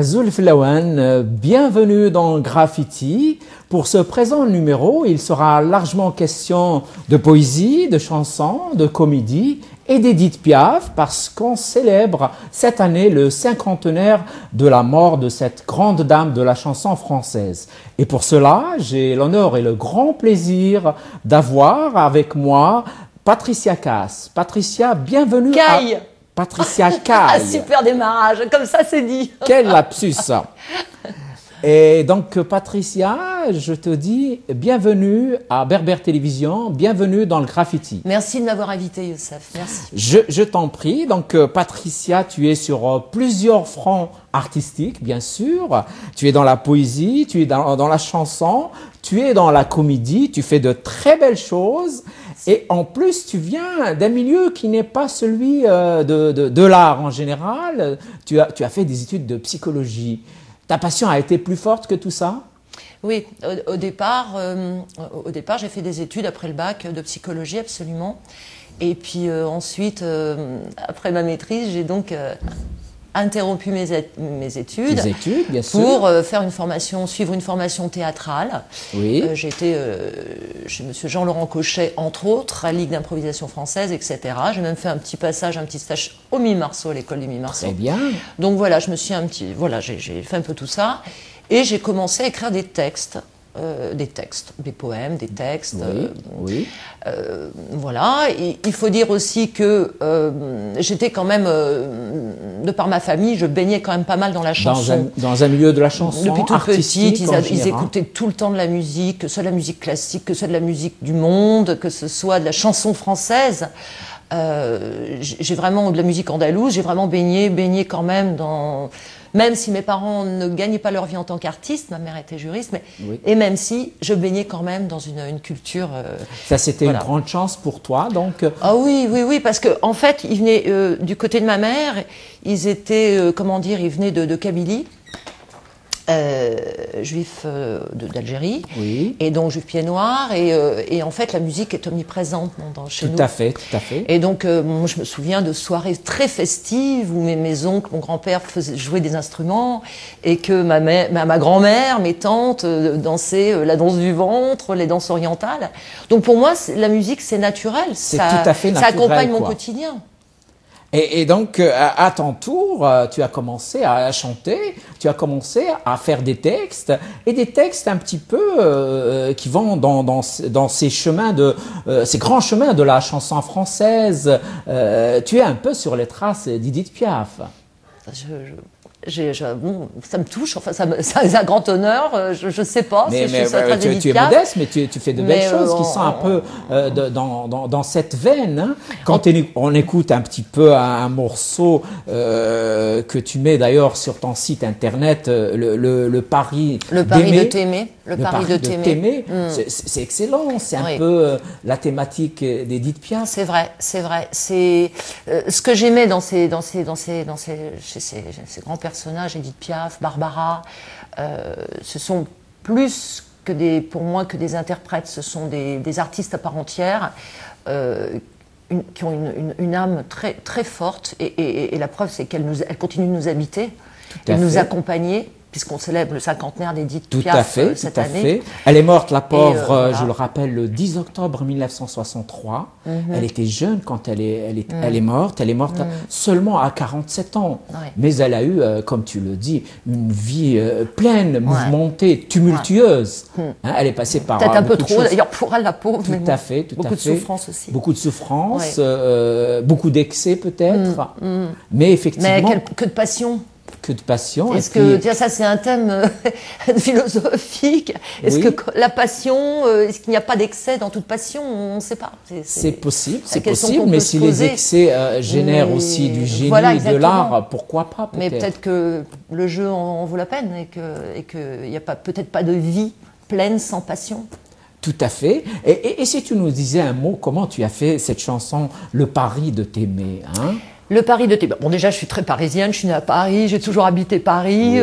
Azul Flawan, bienvenue dans Graffiti. Pour ce présent numéro, il sera largement question de poésie, de chansons, de comédie et d'Édith Piaf parce qu'on célèbre cette année le cinquantenaire de la mort de cette grande dame de la chanson française. Et pour cela, j'ai l'honneur et le grand plaisir d'avoir avec moi Patricia Cass. Patricia, bienvenue Caille. Patricia Caille. Super démarrage, comme ça c'est dit. Quel lapsus. Et donc Patricia, je te dis bienvenue à Berbère Télévision, bienvenue dans le Graffiti. Merci de m'avoir invité Youssef, merci. Je t'en prie. Donc Patricia, tu es sur plusieurs fronts artistiques, bien sûr. Tu es dans la poésie, tu es dans la chanson, tu es dans la comédie, tu fais de très belles choses. Et en plus, tu viens d'un milieu qui n'est pas celui de l'art en général. Tu as fait des études de psychologie. Ta passion a été plus forte que tout ça? Oui, au départ, j'ai fait des études après le bac de psychologie, absolument. Et puis ensuite, après ma maîtrise, j'ai donc interrompu mes études. Tes études, bien sûr. Pour suivre une formation théâtrale. Oui. J'étais chez monsieur Jean-Laurent Cochet, entre autres, à la Ligue d'improvisation française, etc. J'ai même fait un petit stage au Mi-Marceau, à l'école du Mi-Marceau. Très bien. Donc voilà, j'ai fait un peu tout ça. Et j'ai commencé à écrire des textes. Des poèmes, des textes. Oui. Voilà. Et il faut dire aussi que j'étais quand même, de par ma famille, je baignais quand même pas mal dans la chanson. Dans un milieu de la chanson. Depuis toute petite, ils général. écoutaient tout le temps de la musique, que ce soit de la musique classique, que ce soit de la musique du monde, que ce soit de la chanson française. J'ai vraiment de la musique andalouse, j'ai vraiment baigné quand même dans... Même si mes parents ne gagnaient pas leur vie en tant qu'artistes, ma mère était juriste, et même si je baignais quand même dans une culture... Ça, c'était une grande chance pour toi, donc... Ah oui, parce que en fait, ils venaient du côté de ma mère, ils étaient, ils venaient de Kabylie, juifs d'Algérie, oui. Et donc juifs pieds noirs, et en fait la musique est omniprésente chez nous. Tout à fait. Et donc moi je me souviens de soirées très festives où mes oncles, mon grand-père jouaient des instruments, et que ma grand-mère, mes tantes dansaient la danse du ventre, les danses orientales. Donc pour moi la musique c'est naturel, c'est tout à fait naturel, ça accompagne mon quotidien. Et donc, à ton tour, tu as commencé à chanter, tu as commencé à faire des textes, et des textes un petit peu qui vont dans ces chemins ces grands chemins de la chanson française. Tu es un peu sur les traces d'Édith Piaf. Ça me touche, enfin, c'est un grand honneur, je ne sais pas si je suis sur la trace d'Édith tu es Piaf. modeste, mais tu fais de belles choses qui sont un peu dans cette veine. Hein. Quand on écoute un petit peu un morceau que tu mets d'ailleurs sur ton site internet, le pari de t'aimer. Le pari de t'aimer. C'est excellent, c'est un peu la thématique d'Édith Piaf. C'est vrai. C'est ce que j'aimais chez ces grands personnages, Édith Piaf, Barbara, ce sont plus que pour moi que des interprètes, ce sont des artistes à part entière qui ont une âme très, très forte, et la preuve c'est qu'elles continuent de nous habiter, de nous accompagner, puisqu'on célèbre le cinquantenaire d'Édith Piaf cette année. Elle est morte, la pauvre, je le rappelle, le 10 octobre 1963. Elle était jeune quand elle est morte. Elle est morte seulement à 47 ans. Mais elle a eu, comme tu le dis, une vie pleine, mouvementée, tumultueuse. Hein, elle est passée par peut-être un peu trop, d'ailleurs, pour elle, la pauvre. Tout à fait. Beaucoup de souffrance aussi. Beaucoup de souffrance, beaucoup d'excès peut-être. Mais effectivement... Mais que de passion. Que de passion. Est-ce que ça c'est un thème philosophique? Est-ce que la passion, est-ce qu'il n'y a pas d'excès dans toute passion? On ne sait pas. C'est possible, mais si les excès génèrent aussi du génie et de l'art, pourquoi pas? Mais peut-être que le jeu en vaut la peine, et qu'il n'y a peut-être pas de vie pleine sans passion. Tout à fait. Et si tu nous disais un mot, comment tu as fait cette chanson, Le pari de t'aimer, hein? Le pari de t'aimer. Bon, déjà, je suis très parisienne, je suis née à Paris, j'ai toujours habité Paris,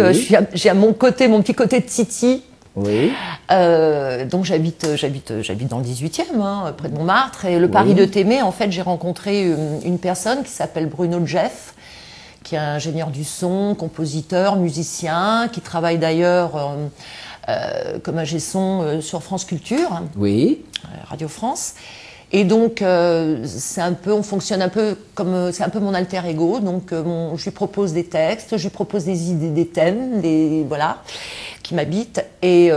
j'ai mon petit côté de Titi. Oui. Donc j'habite dans le 18e, près de Montmartre. Et le pari de t'aimer, en fait, j'ai rencontré une personne qui s'appelle Bruno Jeff, qui est ingénieur du son, compositeur, musicien, qui travaille d'ailleurs comme ingé son sur France Culture, Oui. Radio France. Et donc, c'est un peu, on fonctionne un peu comme, c'est un peu mon alter ego. Donc, je lui propose des textes, je lui propose des idées, des thèmes, voilà, qui m'habitent. Et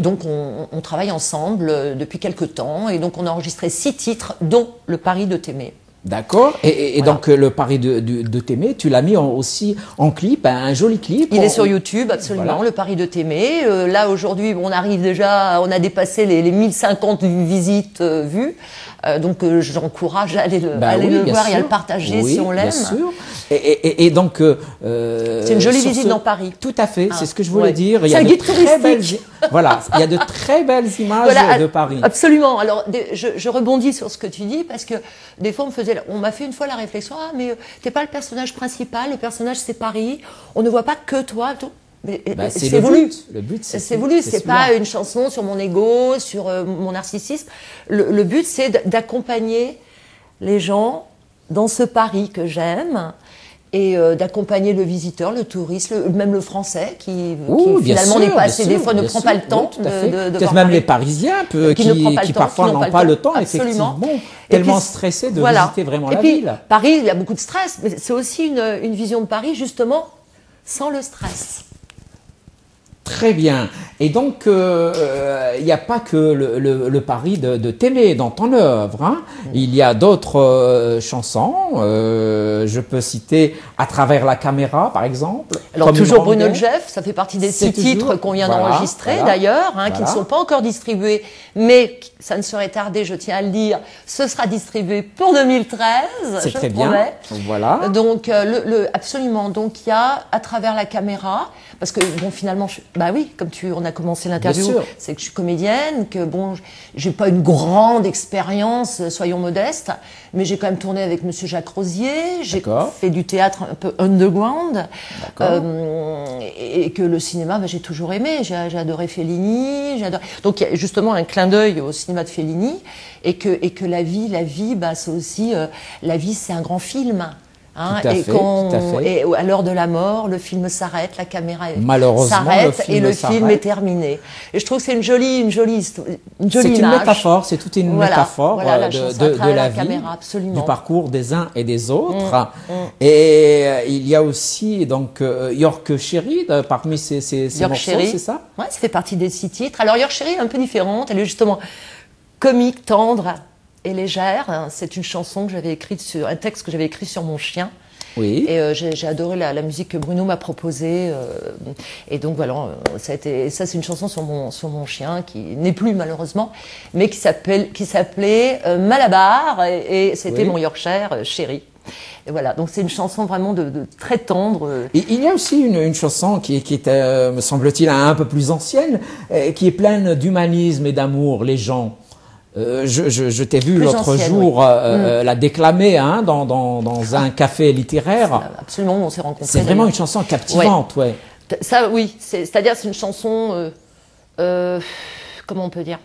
donc, on travaille ensemble depuis quelques temps. Et donc, on a enregistré 6 titres, dont Le Paris de t'aimer. D'accord. Et Voilà. donc, le pari de t'aimer, tu l'as mis aussi en clip, un joli clip. Il est sur YouTube, absolument, Voilà. Le Paris de t'aimer. Là, aujourd'hui, on arrive déjà, on a dépassé les 1050 visites vues. Donc, j'encourage à aller le bien voir et à sûr. le partager Oui, si on l'aime. Bien sûr. Et donc, C'est une jolie visite dans Paris. Tout à fait, Ah, c'est ce que je voulais ouais. dire. C'est un guide touristique. Voilà, il y a de très belles images Voilà, de Paris. Absolument. Alors, je rebondis sur ce que tu dis parce que des fois, on m'a fait une fois la réflexion, ah, mais t'es pas le personnage principal, le personnage c'est Paris, on ne voit pas que toi. Tout. Mais C'est c'est voulu. Le but, C'est voulu. C'est pas une chanson sur mon ego, sur mon narcissisme. Le but, c'est d'accompagner les gens dans ce Paris que j'aime et d'accompagner le visiteur, le touriste, même le français qui finalement n'est pas assez, des fois ne prend pas le temps de peut-être voir même Paris. les Parisiens qui parfois n'ont pas le temps, effectivement, tellement stressés de visiter vraiment la ville. Paris, il y a beaucoup de stress, mais c'est aussi une vision de Paris justement sans le stress. Très bien. Et donc, il n'y a pas que le pari de t'aimer dans ton œuvre. Hein. Il y a d'autres chansons. Je peux citer À travers la caméra, par exemple. Alors, toujours Bruno Jeff, ça fait partie des 6 titres qu'on vient d'enregistrer d'ailleurs, qui ne sont pas encore distribués, mais ça ne serait tardé, je tiens à le dire, ce sera distribué pour 2013. C'est très bien. Voilà. Donc, absolument. Donc, il y a À travers la caméra, parce que, bon, finalement, bah oui, comme on a commencé l'interview, c'est que je suis comédienne, que bon, j'ai pas une grande expérience, soyons modestes, mais j'ai quand même tourné avec Monsieur Jacques Rosier, j'ai fait du théâtre un peu underground, et que le cinéma, bah, j'ai toujours aimé, j'ai adoré Fellini, donc il y a justement un clin d'œil au cinéma de Fellini, et que la vie, bah, c'est aussi, la vie, c'est un grand film. Hein, et à l'heure de la mort, le film s'arrête, la caméra s'arrête et le film est terminé. Et je trouve que c'est une jolie image. C'est une métaphore, c'est toute une métaphore de la vie, caméra, absolument. Du parcours des uns et des autres. Et il y a aussi donc York Sherry parmi ces morceaux, c'est ça? Ouais, ça fait partie des 6 titres. Alors York Sherry est un peu différente, elle est justement comique, tendre et légère. C'est une chanson que j'avais écrite un texte que j'avais écrit sur mon chien. Oui. Et j'ai adoré la musique que Bruno m'a proposée. Et donc voilà, ça c'est une chanson sur mon chien qui n'est plus malheureusement, mais qui s'appelait Malabar et c'était mon Yorkshire chéri. Et voilà, donc c'est une chanson vraiment de très tendre. Et il y a aussi une chanson qui est me semble-t-il, un peu plus ancienne, qui est pleine d'humanisme et d'amour, Les gens. Je t'ai vu l'autre jour la déclamer dans un café littéraire. Absolument, on s'est rencontrés. C'est vraiment une chanson captivante, ouais. Ça, oui, c'est-à-dire c'est une chanson, comment on peut dire?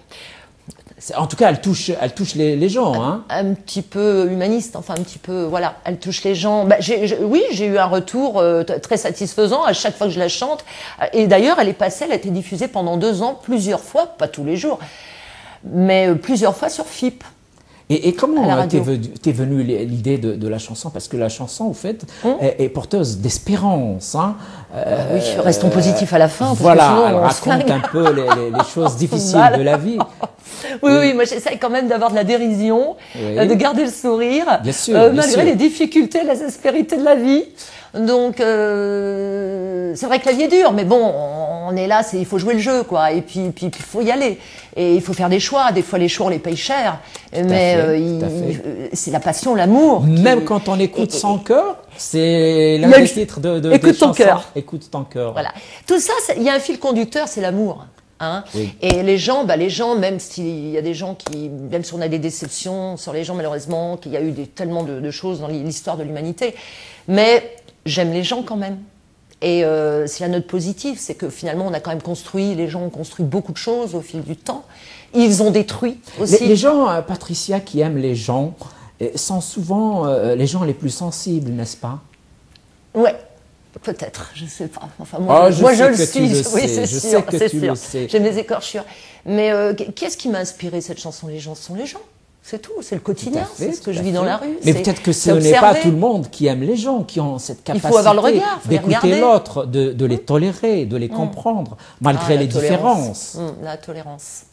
En tout cas, elle touche les gens, hein. Un petit peu humaniste, enfin un petit peu, voilà, elle touche les gens. Bah, oui, j'ai eu un retour très satisfaisant à chaque fois que je la chante. Et d'ailleurs, elle a été diffusée pendant 2 ans, plusieurs fois, pas tous les jours, mais plusieurs fois sur FIP. Et comment t'es venue l'idée de la chanson? Parce que la chanson, au fait, est porteuse d'espérance. Hein. Oui, restons positifs à la fin. Parce voilà, que sinon, elle raconte un peu les choses difficiles de la vie. Oui, moi j'essaie quand même d'avoir de la dérision, de garder le sourire, bien sûr, malgré les difficultés, les aspérités de la vie. Donc, c'est vrai que la vie est dure, mais bon, on est là, il faut jouer le jeu, quoi. Et puis, il faut y aller. Et il faut faire des choix. Des fois, les choix, on les paye cher. Mais c'est la passion, l'amour. Même quand on écoute son cœur, c'est l'un des titres de Écoute ton cœur. Écoute ton cœur. Voilà. Tout ça, il y a un fil conducteur, c'est l'amour. Hein. Oui. Et les gens, même s'il y a des gens même si on a des déceptions sur les gens, malheureusement, qu'il y a eu tellement de choses dans l'histoire de l'humanité, mais j'aime les gens quand même. Et c'est la note positive, c'est que finalement, les gens ont construit beaucoup de choses au fil du temps. Ils ont détruit aussi. Les gens, Patricia, qui aiment les gens, sont souvent les gens les plus sensibles, n'est-ce pas? Ouais, peut-être, je sais pas. Enfin, moi, je moi sais je le que tu suis. le Oui, sais, c'est je sûr, sais que c'est tu sûr. le sais. J'ai mes écorchures. Mais qu'est-ce qui m'a inspiré cette chanson? Les gens sont les gens. C'est tout, c'est le quotidien, c'est ce que je vis dans la rue. Mais peut-être que ce c'est n'est pas observer. tout le monde qui aime les gens, qui ont cette capacité faut avoir le regard, faut les d'écouter regarder. l'autre, de les tolérer, de les comprendre, malgré Ah, les la tolérance. différences. La tolérance.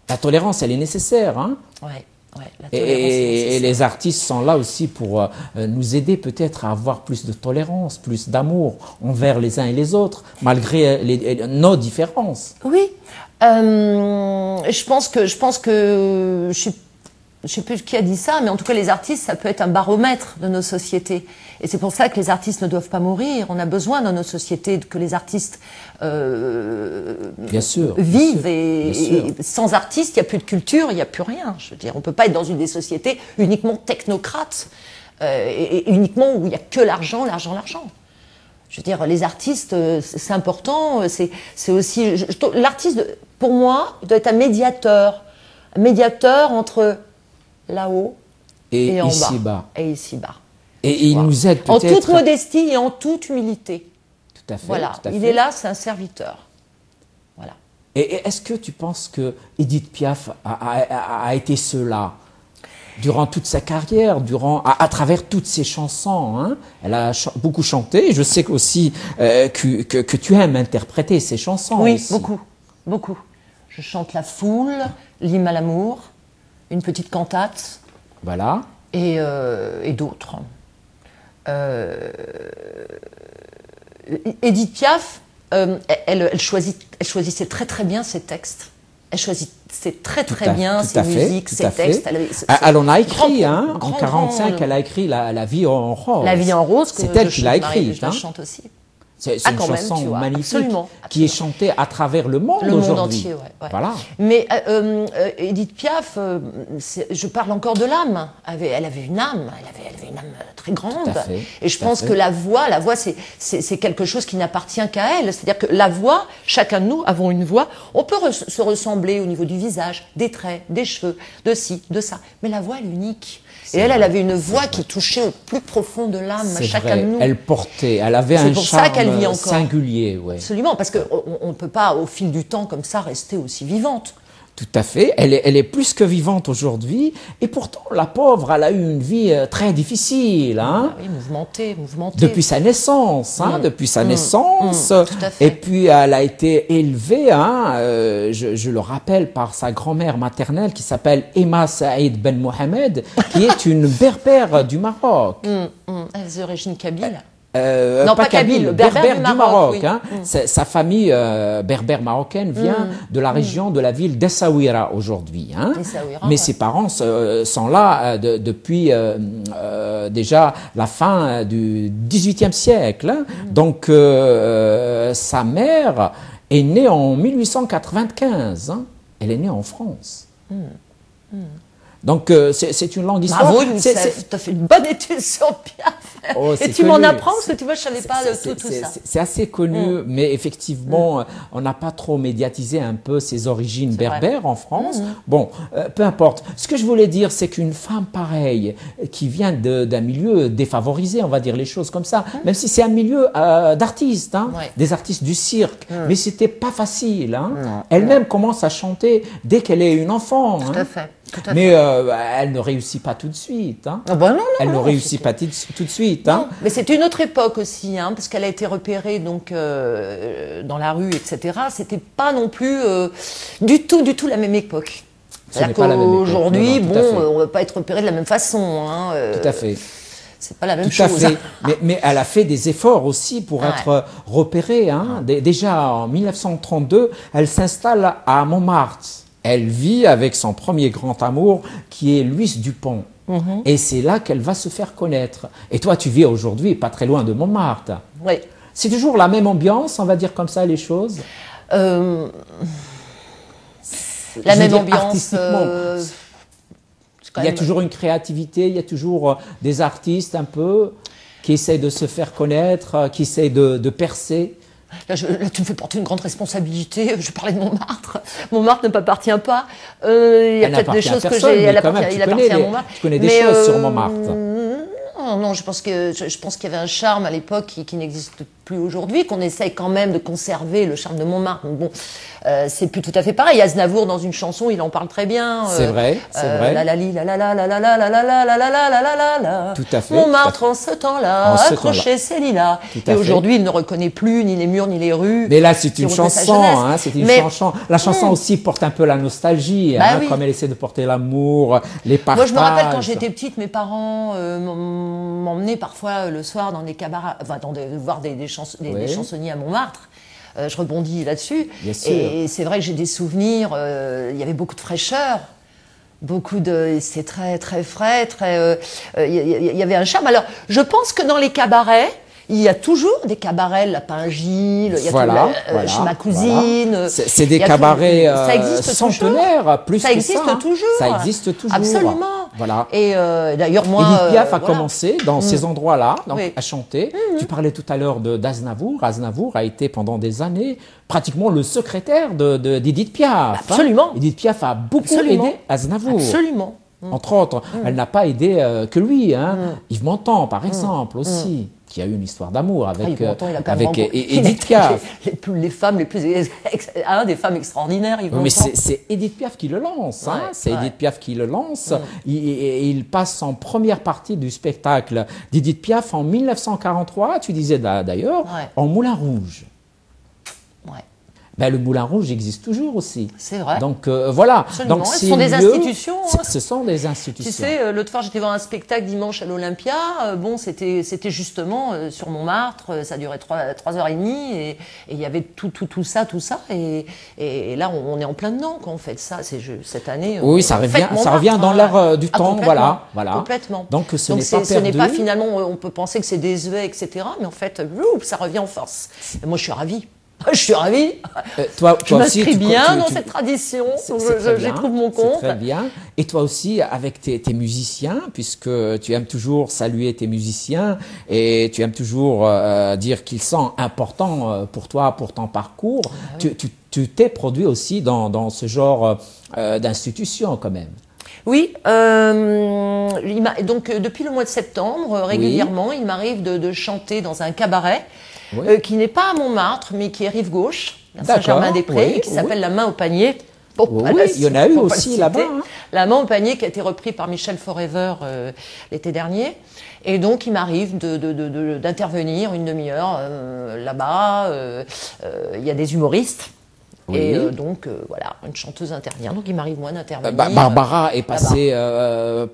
La tolérance, elle est nécessaire. Hein. Ouais, la tolérance. est Et nécessaire. les artistes sont là aussi pour nous aider peut-être à avoir plus de tolérance, plus d'amour envers les uns et les autres, malgré nos différences. Oui, je pense que je sais plus qui a dit ça, mais en tout cas les artistes, ça peut être un baromètre de nos sociétés. Et c'est pour ça que les artistes ne doivent pas mourir. On a besoin dans nos sociétés que les artistes Bien sûr, vivent. bien sûr. Et sans artistes, il n'y a plus de culture, il n'y a plus rien. Je veux dire, on ne peut pas être dans une des sociétés uniquement technocrates et uniquement où il n'y a que l'argent, l'argent, l'argent. Je veux dire, les artistes, c'est important. C'est aussi l'artiste, pour moi, doit être un médiateur entre là-haut et en ici-bas. Et ici-bas. Et il nous aide En peut-être. toute modestie et en toute humilité. Tout à fait. Voilà, tout à il fait. est là, c'est un serviteur. Voilà. Et est-ce que tu penses que Édith Piaf a été cela durant toute sa carrière, à travers toutes ses chansons, hein? Elle a beaucoup chanté. Je sais aussi que tu aimes interpréter ses chansons. Oui, aussi. beaucoup. Je chante La Foule, L'Hymne à l'amour, une petite cantate Voilà. et d'autres. Édith Piaf, elle choisissait très bien ses textes. Elle choisissait très bien ses musiques, ses textes. Elle en a écrit, hein, en grand, 45, elle a écrit la vie en rose. La vie en rose, que c'est elle qui l'a écrite. Je la chante aussi. C'est une quand même, chanson tu vois, magnifique absolument. qui est chantée à travers le monde aujourd'hui. Le monde entier, ouais. Voilà. Mais Édith Piaf, je parle encore de l'âme. Elle avait une âme, elle avait une âme très grande. Tout à fait, et je pense que la voix, c'est quelque chose qui n'appartient qu'à elle. C'est-à-dire que la voix, chacun de nous avons une voix. On peut se ressembler au niveau du visage, des traits, des cheveux, de ci, de ça. Mais la voix, elle est unique. Et elle avait une voix qui touchait au plus profond de l'âme, chacun de nous. Elle portait, elle avait un charme singulier. Ouais. Absolument, parce qu'on ne peut pas, au fil du temps, comme ça, rester aussi vivante. Tout à fait. Elle est plus que vivante aujourd'hui. Et pourtant, la pauvre, elle a eu une vie très difficile. Hein? Ah oui, mouvementée. Depuis sa naissance. Hein? Depuis sa naissance. Tout à fait. Et puis, elle a été élevée, hein, je le rappelle, par sa grand-mère maternelle qui s'appelle Emma Saïd Ben Mohamed, qui est une berbère du Maroc. Elle est d'origine kabyle. Non, pas kabyle, berbère du Maroc. Oui. Hein. Sa famille berbère marocaine vient de la région de la ville d'Essaouira aujourd'hui. Hein. Mais ses parents sont là depuis déjà la fin du XVIIIe siècle. Hein. Donc sa mère est née en 1895. Hein. Elle est née en France. Donc, c'est une longue histoire. Bravo, Youssef, tu as fait une bonne étude sur Piaf. Oh, et tu m'en apprends, parce que tu vois, je ne savais pas tout ça. C'est assez connu, mais effectivement, on n'a pas trop médiatisé un peu ses origines berbères en France. Bon, peu importe. Ce que je voulais dire, c'est qu'une femme pareille, qui vient d'un milieu défavorisé, on va dire les choses comme ça, même si c'est un milieu d'artistes, hein, des artistes du cirque, mais c'était pas facile. Hein. Elle-même commence à chanter dès qu'elle est une enfant. Tout à fait. Mais elle ne réussit pas tout de suite. Hein. Oh bah non, elle ne réussit pas tout de suite. Hein. Mais c'était une autre époque aussi, hein, parce qu'elle a été repérée donc, dans la rue, etc. C'était pas non plus du tout la même époque. C'est-à-dire qu'aujourd'hui, on ne va pas être repéré de la même façon. Hein, tout à fait. C'est pas la même chose. Tout à fait. Mais elle a fait des efforts aussi pour être repérée. Hein. Déjà en 1932, elle s'installe à Montmartre. Elle vit avec son premier grand amour qui est Louis Dupont. Et c'est là qu'elle va se faire connaître. Et toi, tu vis aujourd'hui pas très loin de Montmartre. Oui. C'est toujours la même ambiance, on va dire comme ça les choses. La même ambiance. Il y a toujours une créativité, il y a toujours des artistes un peu qui essaient de se faire connaître, qui essaient de percer. Là, tu me fais porter une grande responsabilité. Je parlais de Montmartre. Montmartre ne m'appartient pas. Il y a peut-être des choses que j'ai. Elle appartient à Montmartre. Tu connais des choses sur Montmartre. non, non, je pense qu'il y avait un charme à l'époque qui n'existe plus aujourd'hui, qu'on essaye quand même de conserver le charme de Montmartre. Donc bon, c'est plus tout à fait pareil. Aznavour, dans une chanson, il en parle très bien. C'est vrai, c'est vrai. La la li, la la la la la la la la la la la la la la la. Tout à fait. Montmartre en ce temps-là, accroché ses lilas. Et aujourd'hui, il ne reconnaît plus ni les murs ni les rues. Mais là, c'est une chanson, hein, c'est une chanson. La chanson aussi porte un peu la nostalgie, hein, comme elle essaie de porter l'amour, les partages. Moi, je me rappelle quand j'étais petite, mes parents m'emmenaient parfois le soir dans des cabarets, enfin, voir des chansonniers à Montmartre. Je rebondis là-dessus. Et c'est vrai que j'ai des souvenirs. Il y avait beaucoup de fraîcheur, c'est très très frais, il y avait un charme. Alors, je pense que dans les cabarets, il y a toujours des cabarets, Lapin Gilles, il y a chez ma cousine. Voilà. C'est des cabarets centenaires, plus ça existe toujours. Ça existe toujours. Absolument. Voilà. Et d'ailleurs, moi. Édith Piaf a commencé dans ces endroits-là, à chanter. Tu parlais tout à l'heure d'Aznavour. Aznavour a été pendant des années pratiquement le secrétaire d'Édith Piaf. Absolument. Édith Piaf a beaucoup aidé Aznavour. Absolument. Entre autres, elle n'a pas aidé que lui. Yves Montand, par exemple, aussi. Qui a eu une histoire d'amour avec Édith Piaf. Les femmes les plus des femmes extraordinaires. Mais c'est Édith Piaf qui le lance. C'est Édith Piaf qui le lance. Il passe en première partie du spectacle d'Édith Piaf en 1943. Tu disais d'ailleurs en Moulin Rouge. Ben, le Moulin Rouge existe toujours aussi. C'est vrai. Donc voilà. Absolument. Donc, ce sont des institutions. Ce sont des institutions. Tu sais, l'autre fois j'étais voir un spectacle dimanche à l'Olympia. Bon, c'était justement sur Montmartre. Ça durait 3h30 et il y avait tout ça. Et là, on est en plein dedans quand on fait ça. Cette année. Oui, ça revient dans l'air du temps. Voilà. Complètement. Donc ce n'est pas finalement. On peut penser que c'est désuet, etc. Mais en fait, ça revient en force. Et moi, je suis ravie. Je suis ravie. Je m'inscris bien dans cette tradition. J'y trouve mon compte. C'est très bien. Et toi aussi, avec tes musiciens, puisque tu aimes toujours saluer tes musiciens et tu aimes toujours dire qu'ils sont importants pour toi, pour ton parcours, tu t'es produit aussi dans ce genre d'institution quand même. Oui, donc depuis le mois de septembre, régulièrement, il m'arrive de chanter dans un cabaret. Qui n'est pas à Montmartre, mais qui est rive gauche, à Saint-Germain-des-Prés, qui s'appelle La Main au panier. Il y en a eu aussi là-bas. La Main au panier qui a été repris par Michel Forever l'été dernier. Et donc, il m'arrive d'intervenir une demi-heure là-bas. Il y a des humoristes. Et donc, voilà, une chanteuse intervient. Donc, il m'arrive, moi, d'intervenir. Barbara est passée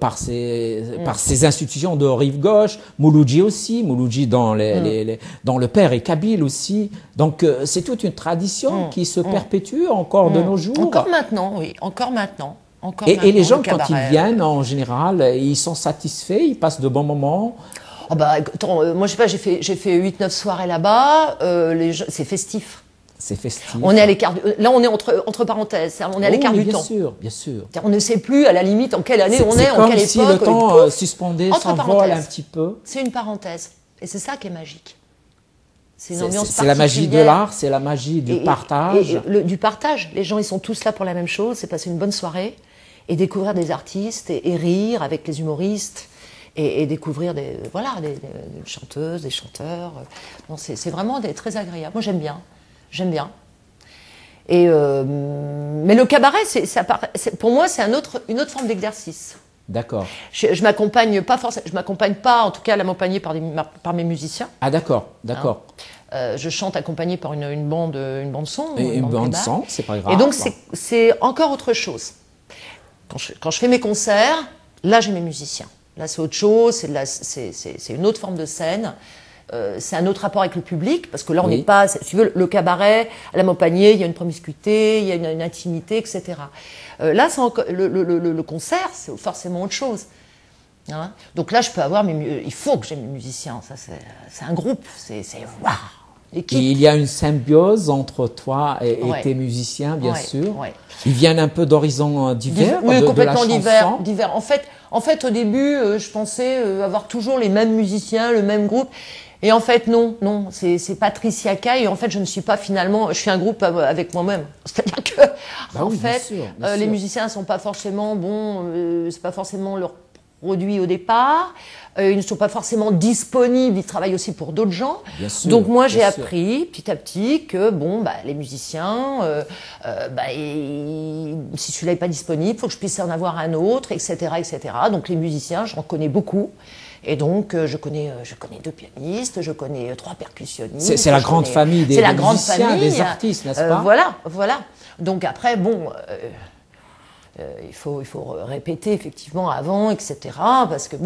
par ces institutions de rive gauche. Mouloudji aussi. Mouloudji dans le Père et Kabyle aussi. Donc, c'est toute une tradition qui se perpétue encore de nos jours. Encore maintenant, oui. Encore maintenant. Et les gens, quand ils viennent, en général, ils sont satisfaits, ils passent de bons moments. Oh bah, attends, moi, je sais pas, j'ai fait 8-9 soirées là-bas. C'est festif. C'est festif. On est à l'écart. Là, on est entre parenthèses. On est à l'écart du temps. Bien sûr. On ne sait plus, à la limite, en quelle année on est, en quelle époque. C'est comme si le temps suspendait, s'envole un petit peu. C'est une parenthèse. Et c'est ça qui est magique. C'est une ambiance particulière. C'est la magie de l'art, c'est la magie du partage. Du partage. Les gens, ils sont tous là pour la même chose. C'est passer une bonne soirée et découvrir des artistes et rire avec les humoristes. Et découvrir des chanteuses, des chanteurs. Bon, c'est vraiment très agréable. Moi, j'aime bien. Et mais le cabaret, pour moi, c'est une autre forme d'exercice. D'accord. Je m'accompagne pas forcément. Je m'accompagne pas, en tout cas, à m'accompagner par mes musiciens. Ah d'accord. Je chante accompagné par une bande son. Une bande son, c'est pas grave. Et donc c'est encore autre chose. Quand je fais mes concerts, là j'ai mes musiciens. Là c'est autre chose. C'est une autre forme de scène. C'est un autre rapport avec le public, parce que là, on n'est pas... Si tu veux, le cabaret, à la Montpagnier, il y a une promiscuité, il y a une intimité, etc. Là, le concert, c'est forcément autre chose. Hein. Donc là, je peux avoir il faut que j'ai mes musiciens. Ça, c'est un groupe. C'est waouh. Il y a une symbiose entre toi et tes musiciens, bien sûr. Ils viennent un peu d'horizons divers. Oui, complètement de la chanson. divers. En fait, au début, je pensais avoir toujours les mêmes musiciens, le même groupe. Et en fait, non, c'est Patricia Caille. Et en fait, je ne suis pas finalement, je suis un groupe avec moi-même. C'est-à-dire que, en fait, les musiciens ne sont pas forcément bons, c'est pas forcément leur produits au départ. Ils ne sont pas forcément disponibles, ils travaillent aussi pour d'autres gens. Bien sûr, Donc moi j'ai bien sûr. appris petit à petit que les musiciens, si celui-là n'est pas disponible, il faut que je puisse en avoir un autre, etc., etc. Donc les musiciens, j'en connais beaucoup. Et donc je connais 2 pianistes, je connais 3 percussionnistes. C'est la grande famille des musiciens, famille, des artistes, n'est-ce pas? Voilà. Donc après, il faut répéter effectivement avant, etc. Parce que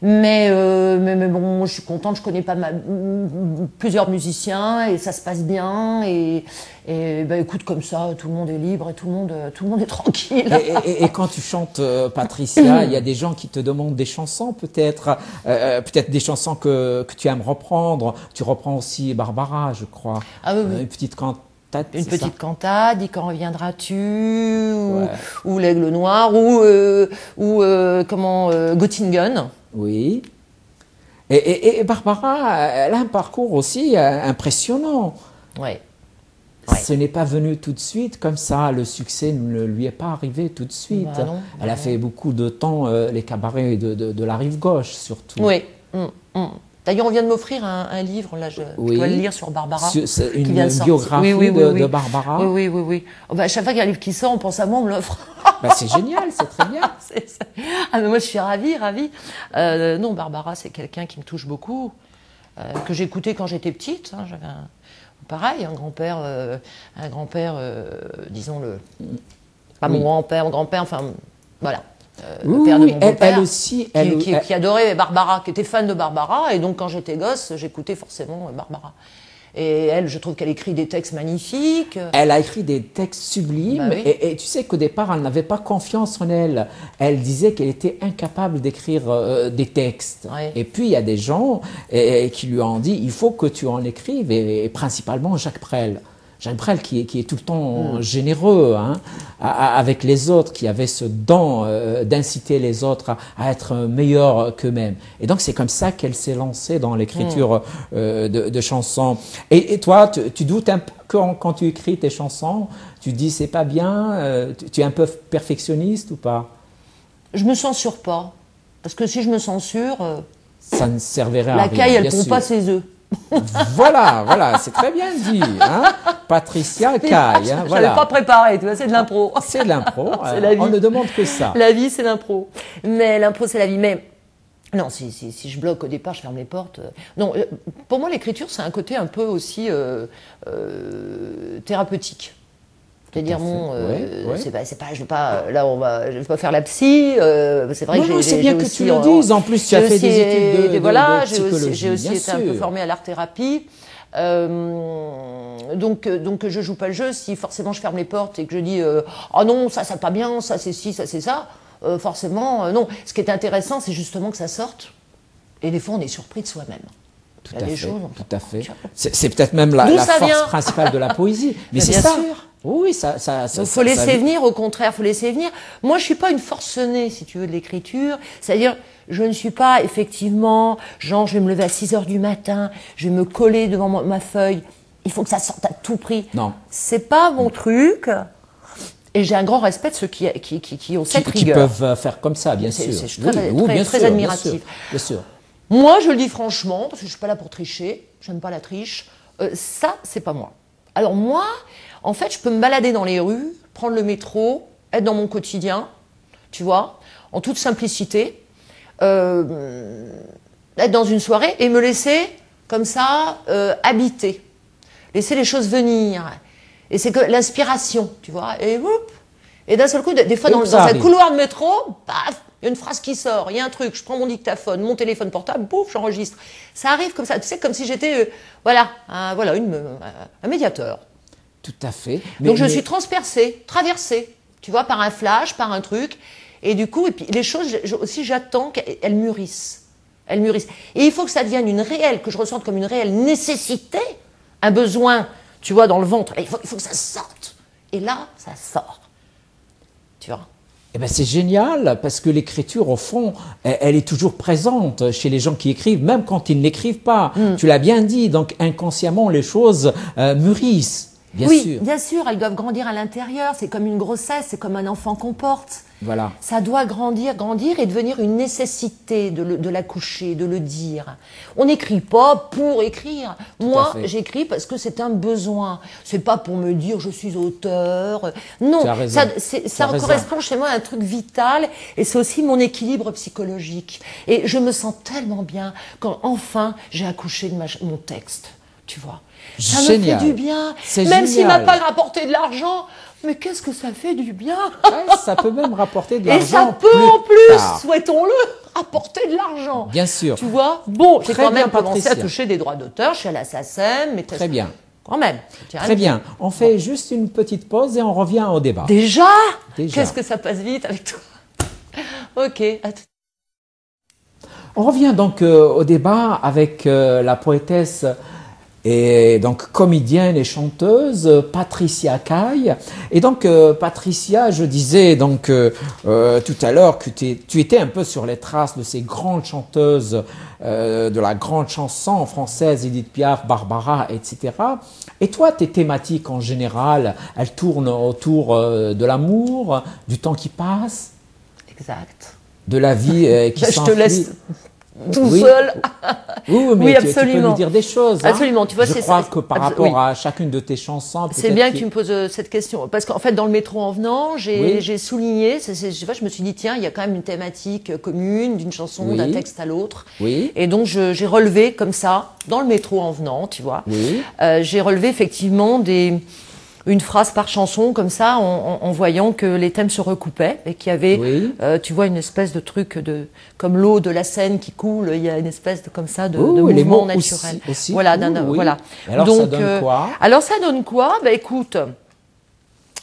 mais bon, je suis contente, je connais plusieurs musiciens et ça se passe bien et écoute, comme ça, tout le monde est libre et tout le monde est tranquille. Et quand tu chantes, Patricia, il y a des gens qui te demandent des chansons, peut-être des chansons que tu aimes reprendre. Tu reprends aussi Barbara, je crois. Ah oui, oui. Une petite cantate. Une petite ça cantate, Dis quand reviendras-tu, Ouais. ou L'Aigle Noir, ou Göttingen. Oui. Et Barbara, elle a un parcours aussi impressionnant. Ouais. Ce n'est pas venu tout de suite comme ça. Le succès ne lui est pas arrivé tout de suite. Bah non, Elle a fait beaucoup de temps les cabarets de la rive gauche, surtout. Oui. D'ailleurs, on vient de m'offrir un livre, là, je dois le lire sur Barbara. C'est qui vient une de sortir. biographie de Barbara. Oui. À chaque fois qu'il y a un livre qui sort, on pense à moi, on me l'offre. C'est génial, c'est très bien. C'est ça. Ah, mais moi, je suis ravie. Non, Barbara, c'est quelqu'un qui me touche beaucoup, que j'écoutais quand j'étais petite. J'avais pareil, un grand-père, disons pas mon grand-père, enfin, voilà. Le père de mon beau-père, elle aussi, qui adorait Barbara, qui était fan de Barbara, et donc quand j'étais gosse, j'écoutais forcément Barbara. Et elle, je trouve qu'elle écrit des textes magnifiques. Elle a écrit des textes sublimes, Oui. et tu sais qu'au départ, elle n'avait pas confiance en elle. Elle disait qu'elle était incapable d'écrire des textes. Oui. Et puis, il y a des gens qui lui ont dit, il faut que tu en écrives, et principalement Jacques Brel. Jacques Brel qui est tout le temps généreux avec les autres, qui avait ce don d'inciter les autres à être meilleurs qu'eux-mêmes. Et donc c'est comme ça qu'elle s'est lancée dans l'écriture de chansons. Et toi, tu doutes un peu quand tu écris tes chansons, tu dis c'est pas bien, tu es un peu perfectionniste ou pas? Je me censure pas. Parce que si je me censure, ça ne servirait à la rien. caille, elle bien pond sûr. pas ses œufs. Voilà, c'est très bien dit. Patricia Caille. Je Voilà. l'avais pas préparé, tu vois, c'est de l'impro. C'est de l'impro. C'est la vie. On ne demande que ça. La vie, c'est l'impro. Mais l'impro, c'est la vie. Mais non, si je bloque au départ, je ferme les portes. Non, pour moi, l'écriture, c'est un côté un peu aussi thérapeutique. C'est-à-dire, c'est pas, je vais pas faire la psy. C'est vrai que c'est bien que tu le dises. En plus, tu as fait des études de psychologie. J'ai aussi été un peu formée à l'art-thérapie. Donc je joue pas le jeu. Si forcément je ferme les portes et que je dis oh non, ça pas bien, ça c'est ci, ça c'est ça, forcément non. Ce qui est intéressant, c'est justement que ça sorte. Et des fois, on est surpris de soi-même. Tout à fait. C'est peut-être même la force principale de la poésie. Mais c'est bien ça. sûr. Oui, Il faut laisser venir, au contraire, faut laisser venir. Moi, je suis pas une forcenée, si tu veux, de l'écriture. C'est-à-dire, je ne suis pas, effectivement, genre, je vais me lever à 6h du matin, je vais me coller devant ma feuille. Il faut que ça sorte à tout prix. Non. C'est pas mon truc. Et j'ai un grand respect de ceux qui ont cette rigueur. Qui peuvent faire comme ça, bien sûr. Je suis très admirative. Bien sûr. Moi, je le dis franchement, parce que je suis pas là pour tricher. J'aime pas la triche. Ça, c'est pas moi. Alors moi, en fait, je peux me balader dans les rues, prendre le métro, être dans mon quotidien, tu vois, en toute simplicité, être dans une soirée et me laisser, comme ça, habiter. Laisser les choses venir. Et c'est que l'inspiration, tu vois, et d'un seul coup, des fois, dans un couloir de métro, paf, il y a une phrase qui sort, il y a un truc, je prends mon dictaphone, mon téléphone portable, pouf, j'enregistre. Ça arrive comme ça, tu sais, comme si j'étais, un médiateur. Tout à fait. Donc je suis transpercée, traversée, tu vois, par un flash, par un truc. Et du coup, et puis les choses, aussi, j'attends qu'elles mûrissent. Elles mûrissent. Et il faut que ça devienne que je ressente comme une réelle nécessité, un besoin, tu vois, dans le ventre. Et il faut que ça sorte. Et là, ça sort. Tu vois. Eh ben c'est génial, parce que l'écriture, au fond, elle est toujours présente chez les gens qui écrivent, même quand ils n'écrivent pas. Tu l'as bien dit, donc inconsciemment, les choses mûrissent. Bien oui, sûr. bien sûr, elles doivent grandir à l'intérieur. C'est comme une grossesse, c'est comme un enfant qu'on porte. Voilà. Ça doit grandir, grandir et devenir une nécessité de l'accoucher, de le dire. On n'écrit pas pour écrire. Moi, j'écris parce que c'est un besoin. C'est pas pour me dire je suis auteur. Non, ça correspond chez moi à un truc vital et c'est aussi mon équilibre psychologique. Et je me sens tellement bien quand enfin j'ai accouché de mon texte. Tu vois, ça me fait du bien. Même s'il m'a pas rapporté de l'argent. Mais qu'est-ce que ça fait du bien? Ouais, ça peut même rapporter de l'argent. Et ça peut en plus, souhaitons-le, rapporter de l'argent. Bien sûr. Tu vois? Bon, j'ai quand même commencé à toucher des droits d'auteur. Je suis à la SACEM. Mais très bien. Quand même. Très bien. On fait juste une petite pause et on revient au débat. Déjà? Qu'est-ce que ça passe vite avec toi? Ok. À tout. On revient donc au débat avec la poétesse et donc comédienne et chanteuse Patricia Caille. Et donc Patricia, je disais donc tout à l'heure que tu étais un peu sur les traces de ces grandes chanteuses de la grande chanson française, Édith Piaf, Barbara, etc. Et toi, tes thématiques en général, elles tournent autour de l'amour, du temps qui passe, exact, de la vie qui s'enfuit. Je te laisse tout seul. Oui, mais tu peux nous dire des choses. Absolument. Tu vois, je crois que par rapport à chacune de tes chansons, c'est bien que tu me poses cette question. Parce qu'en fait, dans le métro en venant, j'ai souligné, je me suis dit, tiens, il y a quand même une thématique commune d'une chanson, d'un texte à l'autre. Oui. Et donc, j'ai relevé comme ça, dans le métro en venant, tu vois, j'ai relevé effectivement une phrase par chanson, comme ça, en voyant que les thèmes se recoupaient et qu'il y avait, tu vois, une espèce de truc comme l'eau de la Seine qui coule, il y a une espèce de, comme ça, de mouvement naturel. Aussi, voilà, voilà. Et alors, donc, ça donne quoi? Alors, ça donne quoi? Bah, écoute,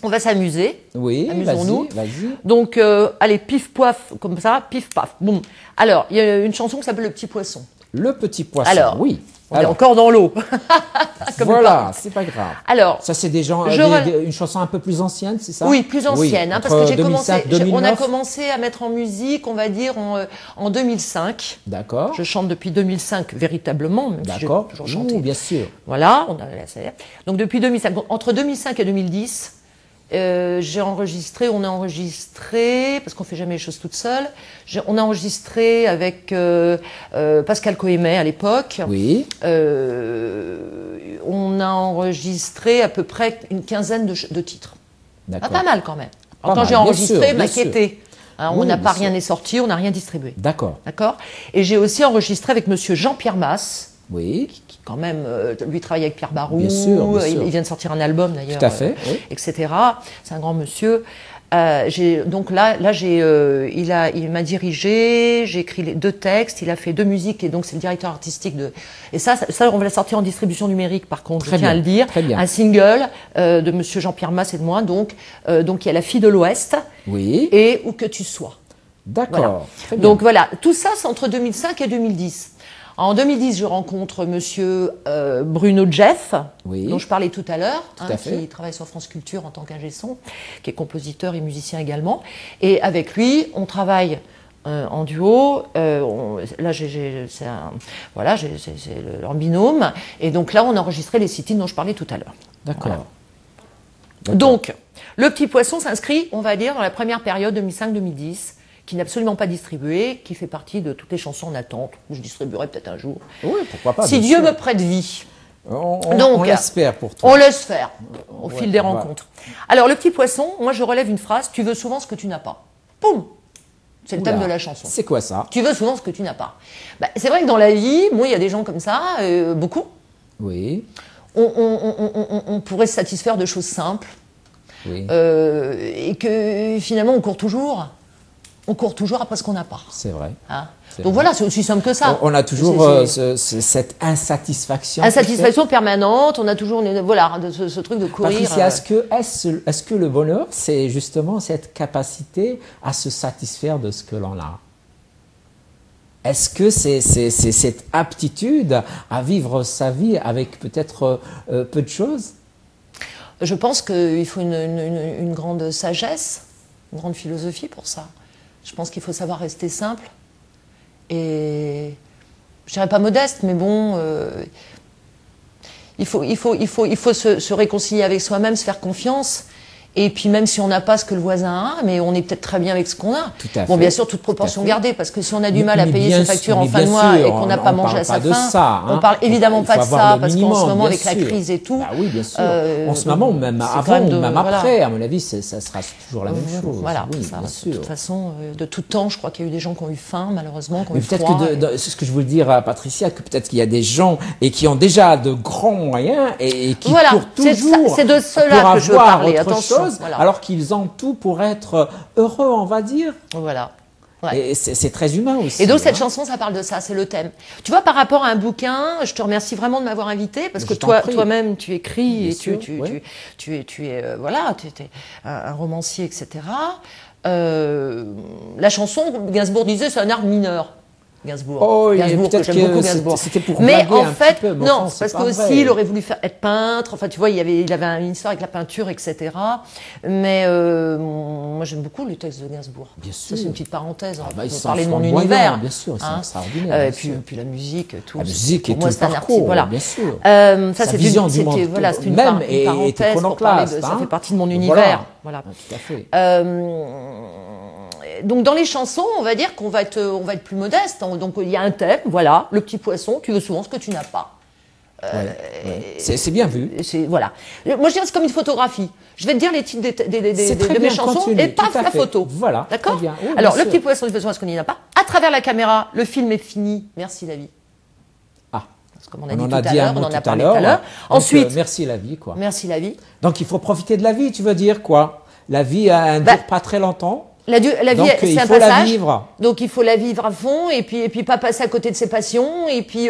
on va s'amuser. Oui, amusons-nous. Vas-y. Donc, allez, pif, poif, comme ça, pif, paf. Bon. Alors, il y a une chanson qui s'appelle Le Petit Poisson. Le Petit Poisson, alors, oui. On est encore dans l'eau. Voilà, c'est pas grave. Alors, ça c'est une chanson un peu plus ancienne, c'est ça? Oui, plus ancienne, parce que j'ai commencé. 2009. On a commencé à mettre en musique, on va dire en 2005. D'accord. Je chante depuis 2005 véritablement, même si j'ai toujours chanté. Bien sûr. Voilà, donc depuis 2005, entre 2005 et 2010. On a enregistré, parce qu'on fait jamais les choses toute seule, on a enregistré avec Pascal Coémet à l'époque. Oui. On a enregistré à peu près une quinzaine de titres. D'accord. Pas mal quand même. Alors, quand j'ai enregistré, maquetté. On n'a pas rien est sorti, on n'a rien distribué. D'accord. D'accord. Et j'ai aussi enregistré avec monsieur Jean-Pierre Masse. Oui. Qui quand même, lui travaille avec Pierre Barou. Bien sûr. Il vient de sortir un album d'ailleurs. Tout à fait. Etc. C'est un grand monsieur. Donc là, il m'a dirigé, j'ai écrit les 2 textes, il a fait 2 musiques et donc c'est le directeur artistique de. Et ça, on va la sortir en distribution numérique par contre, je tiens à le dire. Très bien. Un single de monsieur Jean-Pierre Masse et de moi, donc il y a La Fille de l'Ouest. Oui. Et Où que tu sois. D'accord. Voilà. Très bien. Donc voilà, tout ça c'est entre 2005 et 2010. En 2010, je rencontre monsieur Bruno Jeff, dont je parlais tout à l'heure, qui travaille sur France Culture en tant qu'ingé son, qui est compositeur et musicien également. Et avec lui, on travaille en duo. Là, c'est leur binôme. Et donc là, on a enregistré les sit-ins dont je parlais tout à l'heure. D'accord. Voilà. Donc, Le Petit Poisson s'inscrit, on va dire, dans la première période 2005-2010. Qui n'est absolument pas distribué, qui fait partie de toutes les chansons en attente, que je distribuerai peut-être un jour. Oui, pourquoi pas. Si Dieu me prête vie. On l'espère pour toi. On laisse faire, au fil des rencontres. Alors, Le Petit Poisson, moi je relève une phrase, tu veux souvent ce que tu n'as pas. Poum. C'est le thème de la chanson. C'est quoi ça? Tu veux souvent ce que tu n'as pas. C'est vrai que dans la vie, moi il y a des gens comme ça, beaucoup. Oui. On pourrait se satisfaire de choses simples. Oui. Et que finalement on court toujours après ce qu'on n'a pas. C'est vrai. Donc voilà, c'est aussi simple que ça. On a toujours cette insatisfaction. Insatisfaction permanente, on a toujours ce truc de courir. Patricia, est-ce que le bonheur, c'est justement cette capacité à se satisfaire de ce que l'on a? Est-ce que c'est cette aptitude à vivre sa vie avec peut-être peu de choses? Je pense qu'il faut une grande sagesse, une grande philosophie pour ça. Je pense qu'il faut savoir rester simple et, je dirais pas modeste, mais bon, Il faut se réconcilier avec soi-même, se faire confiance. Et puis même si on n'a pas ce que le voisin a, mais on est peut-être très bien avec ce qu'on a. Tout à fait. Bon, bien sûr, toute proportion gardée, parce que si on a du mal à payer ses factures en fin de mois et qu'on n'a pas mangé à sa faim, on parle évidemment pas de ça, parce qu'en ce moment, avec la crise et tout. Bah oui, bien sûr. En ce moment, même avant, ou même après, à mon avis, ça sera toujours la même chose. Voilà, oui, ça, bien sûr. De toute façon, de tout temps, je crois qu'il y a eu des gens qui ont eu faim, malheureusement, qui ont eu peut-être froid. que c'est ce que je voulais dire à Patricia, que peut-être qu'il y a des gens et qui ont déjà de grands moyens et qui courent toujours c'est de cela que je veux parler, attention. Alors qu'ils ont tout pour être heureux, on va dire. Voilà. Ouais. Et c'est très humain aussi. Et donc cette chanson, ça parle de ça, c'est le thème. Tu vois, par rapport à un bouquin, je te remercie vraiment de m'avoir invité, parce que toi-même, tu écris et tu es voilà, tu es un romancier, etc. La chanson, Gainsbourg disait, c'est un art mineur. Gainsbourg. Oh, Gainsbourg, que j'aime beaucoup Gainsbourg. C'était pour mais en un fait, petit peu, non, enfin, parce qu'aussi il aurait voulu être peintre. Enfin, tu vois, il avait une histoire avec la peinture, etc. Mais moi, j'aime beaucoup les textes de Gainsbourg. Bien sûr. Ça, c'est une petite parenthèse. Ah bah, on parlait de mon univers. Bien sûr, c'est extraordinaire. Et puis la musique, tout. La musique et moi, tout le parcours, voilà. Bien sûr. Ça, c'est vision du monde voilà, c'est une même parenthèse pour parler de, ça fait partie de mon univers. Voilà. Tout à fait. Donc dans les chansons, on va dire qu'on va être plus modeste. Donc il y a un thème, voilà, le petit poisson, tu veux souvent ce que tu n'as pas. C'est bien vu. Voilà. Moi je dirais c'est comme une photographie. Je vais te dire les titres de mes chansons et paf la photo. Voilà. D'accord. Oui, alors le petit poisson, tu veux souvent ce que tu n'as pas. À travers la caméra, le film est fini. Merci la vie. Comme on a dit tout à l'heure, on en a parlé tout à l'heure. Ensuite, merci la vie, quoi. Merci la vie. Donc il faut profiter de la vie, tu veux dire quoi? La vie a dure pas très longtemps. La vie, c'est un passage. La vivre. Donc il faut la vivre à fond et puis pas passer à côté de ses passions et puis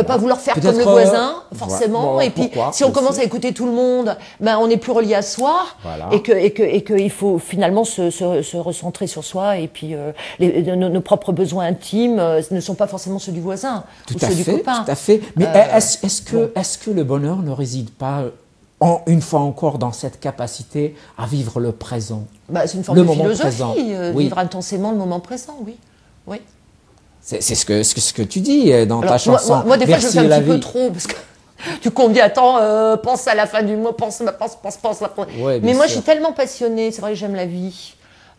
pas vouloir faire comme le voisin forcément. Et puis si on commence à écouter tout le monde, ben on n'est plus relié à soi et que il faut finalement se recentrer sur soi et puis nos propres besoins intimes ne sont pas forcément ceux du voisin ou ceux du copain. Tout à fait. Mais est-ce que le bonheur ne réside pas une fois encore dans cette capacité à vivre le présent? C'est une forme de philosophie, vivre intensément le moment présent, oui. C'est ce que tu dis dans ta chanson. Moi, des fois, je fais un petit peu trop, parce que tu conduis, attends, pense à la fin du mois, pense. Mais moi, je suis tellement passionnée, c'est vrai que j'aime la vie.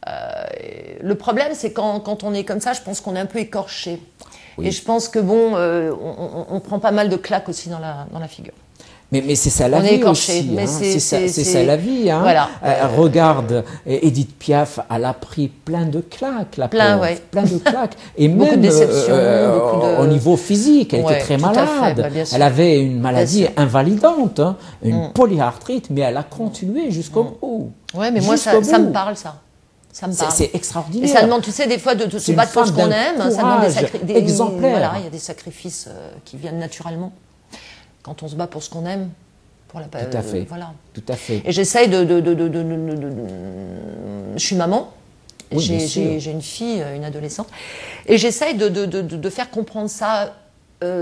Le problème, c'est quand on est comme ça, je pense qu'on est un peu écorché. Oui. Et je pense que on prend pas mal de claques aussi dans la figure. Mais c'est ça la vie aussi. C'est ça la vie. Hein. Voilà. Regarde, Edith Piaf, elle a pris plein de claques. Plein de claques. Et beaucoup même de déceptions, au niveau physique, elle était très malade. Elle avait une maladie invalidante, une polyarthrite, mais elle a continué jusqu'au bout. Oui, mais moi, ça me parle, ça. Ça me parle. C'est extraordinaire. Et ça demande, tu sais, des fois de se battre pour ce qu'on aime. Ça demande des sacrifices exemplaires. Voilà, il y a des sacrifices qui viennent naturellement. Quand on se bat pour ce qu'on aime, pour la Tout à fait. Voilà. Tout à fait. Et j'essaye je suis maman. Oui, j'ai une fille, une adolescente, et j'essaye de faire comprendre ça.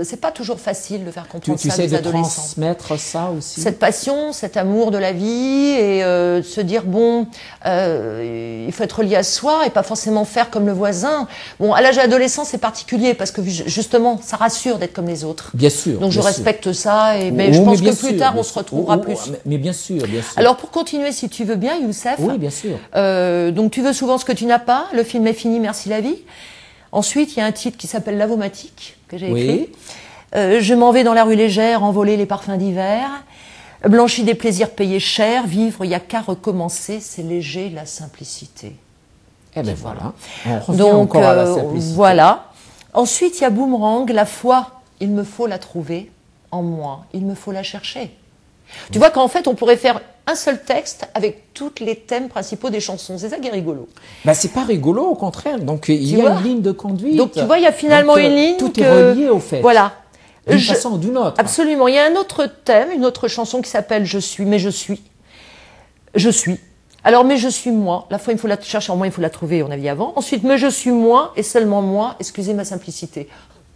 C'est pas toujours facile de faire comprendre ça aux adolescents. Tu sais de transmettre ça aussi. Cette passion, cet amour de la vie et se dire il faut être relié à soi et pas forcément faire comme le voisin. Bon, à l'âge adolescent, c'est particulier parce que justement, ça rassure d'être comme les autres. Bien sûr. Donc je respecte ça mais je pense que plus tard, on se retrouvera plus. Mais bien sûr, bien sûr. Alors pour continuer, si tu veux bien, Youssef. Oui, bien sûr. Donc tu veux souvent ce que tu n'as pas. Le film est fini, merci la vie. Ensuite, il y a un titre qui s'appelle Lavomatique, que j'ai écrit. Je m'en vais dans la rue légère, envoler les parfums d'hiver. Blanchi des plaisirs payés cher, vivre, il n'y a qu'à recommencer, c'est léger, la simplicité. Eh bien voilà, on revient encore à la simplicité. Voilà. Ensuite, il y a Boomerang, la foi, il me faut la trouver en moi, il me faut la chercher. Tu vois qu'en fait, on pourrait faire un seul texte avec tous les thèmes principaux des chansons. C'est ça qui est rigolo. C'est pas rigolo, au contraire. Donc, il y a une ligne de conduite. Donc, tu vois, il y a finalement une ligne. Tout est relié au fait. Voilà. D'une façon ou d'une autre. Absolument. Il y a un autre thème, une autre chanson qui s'appelle Je suis, mais je suis. Je suis. Alors, mais je suis moi. La fois, il faut la chercher en moi, il faut la trouver, on avait dit avant. Ensuite, mais je suis moi et seulement moi. Excusez ma simplicité.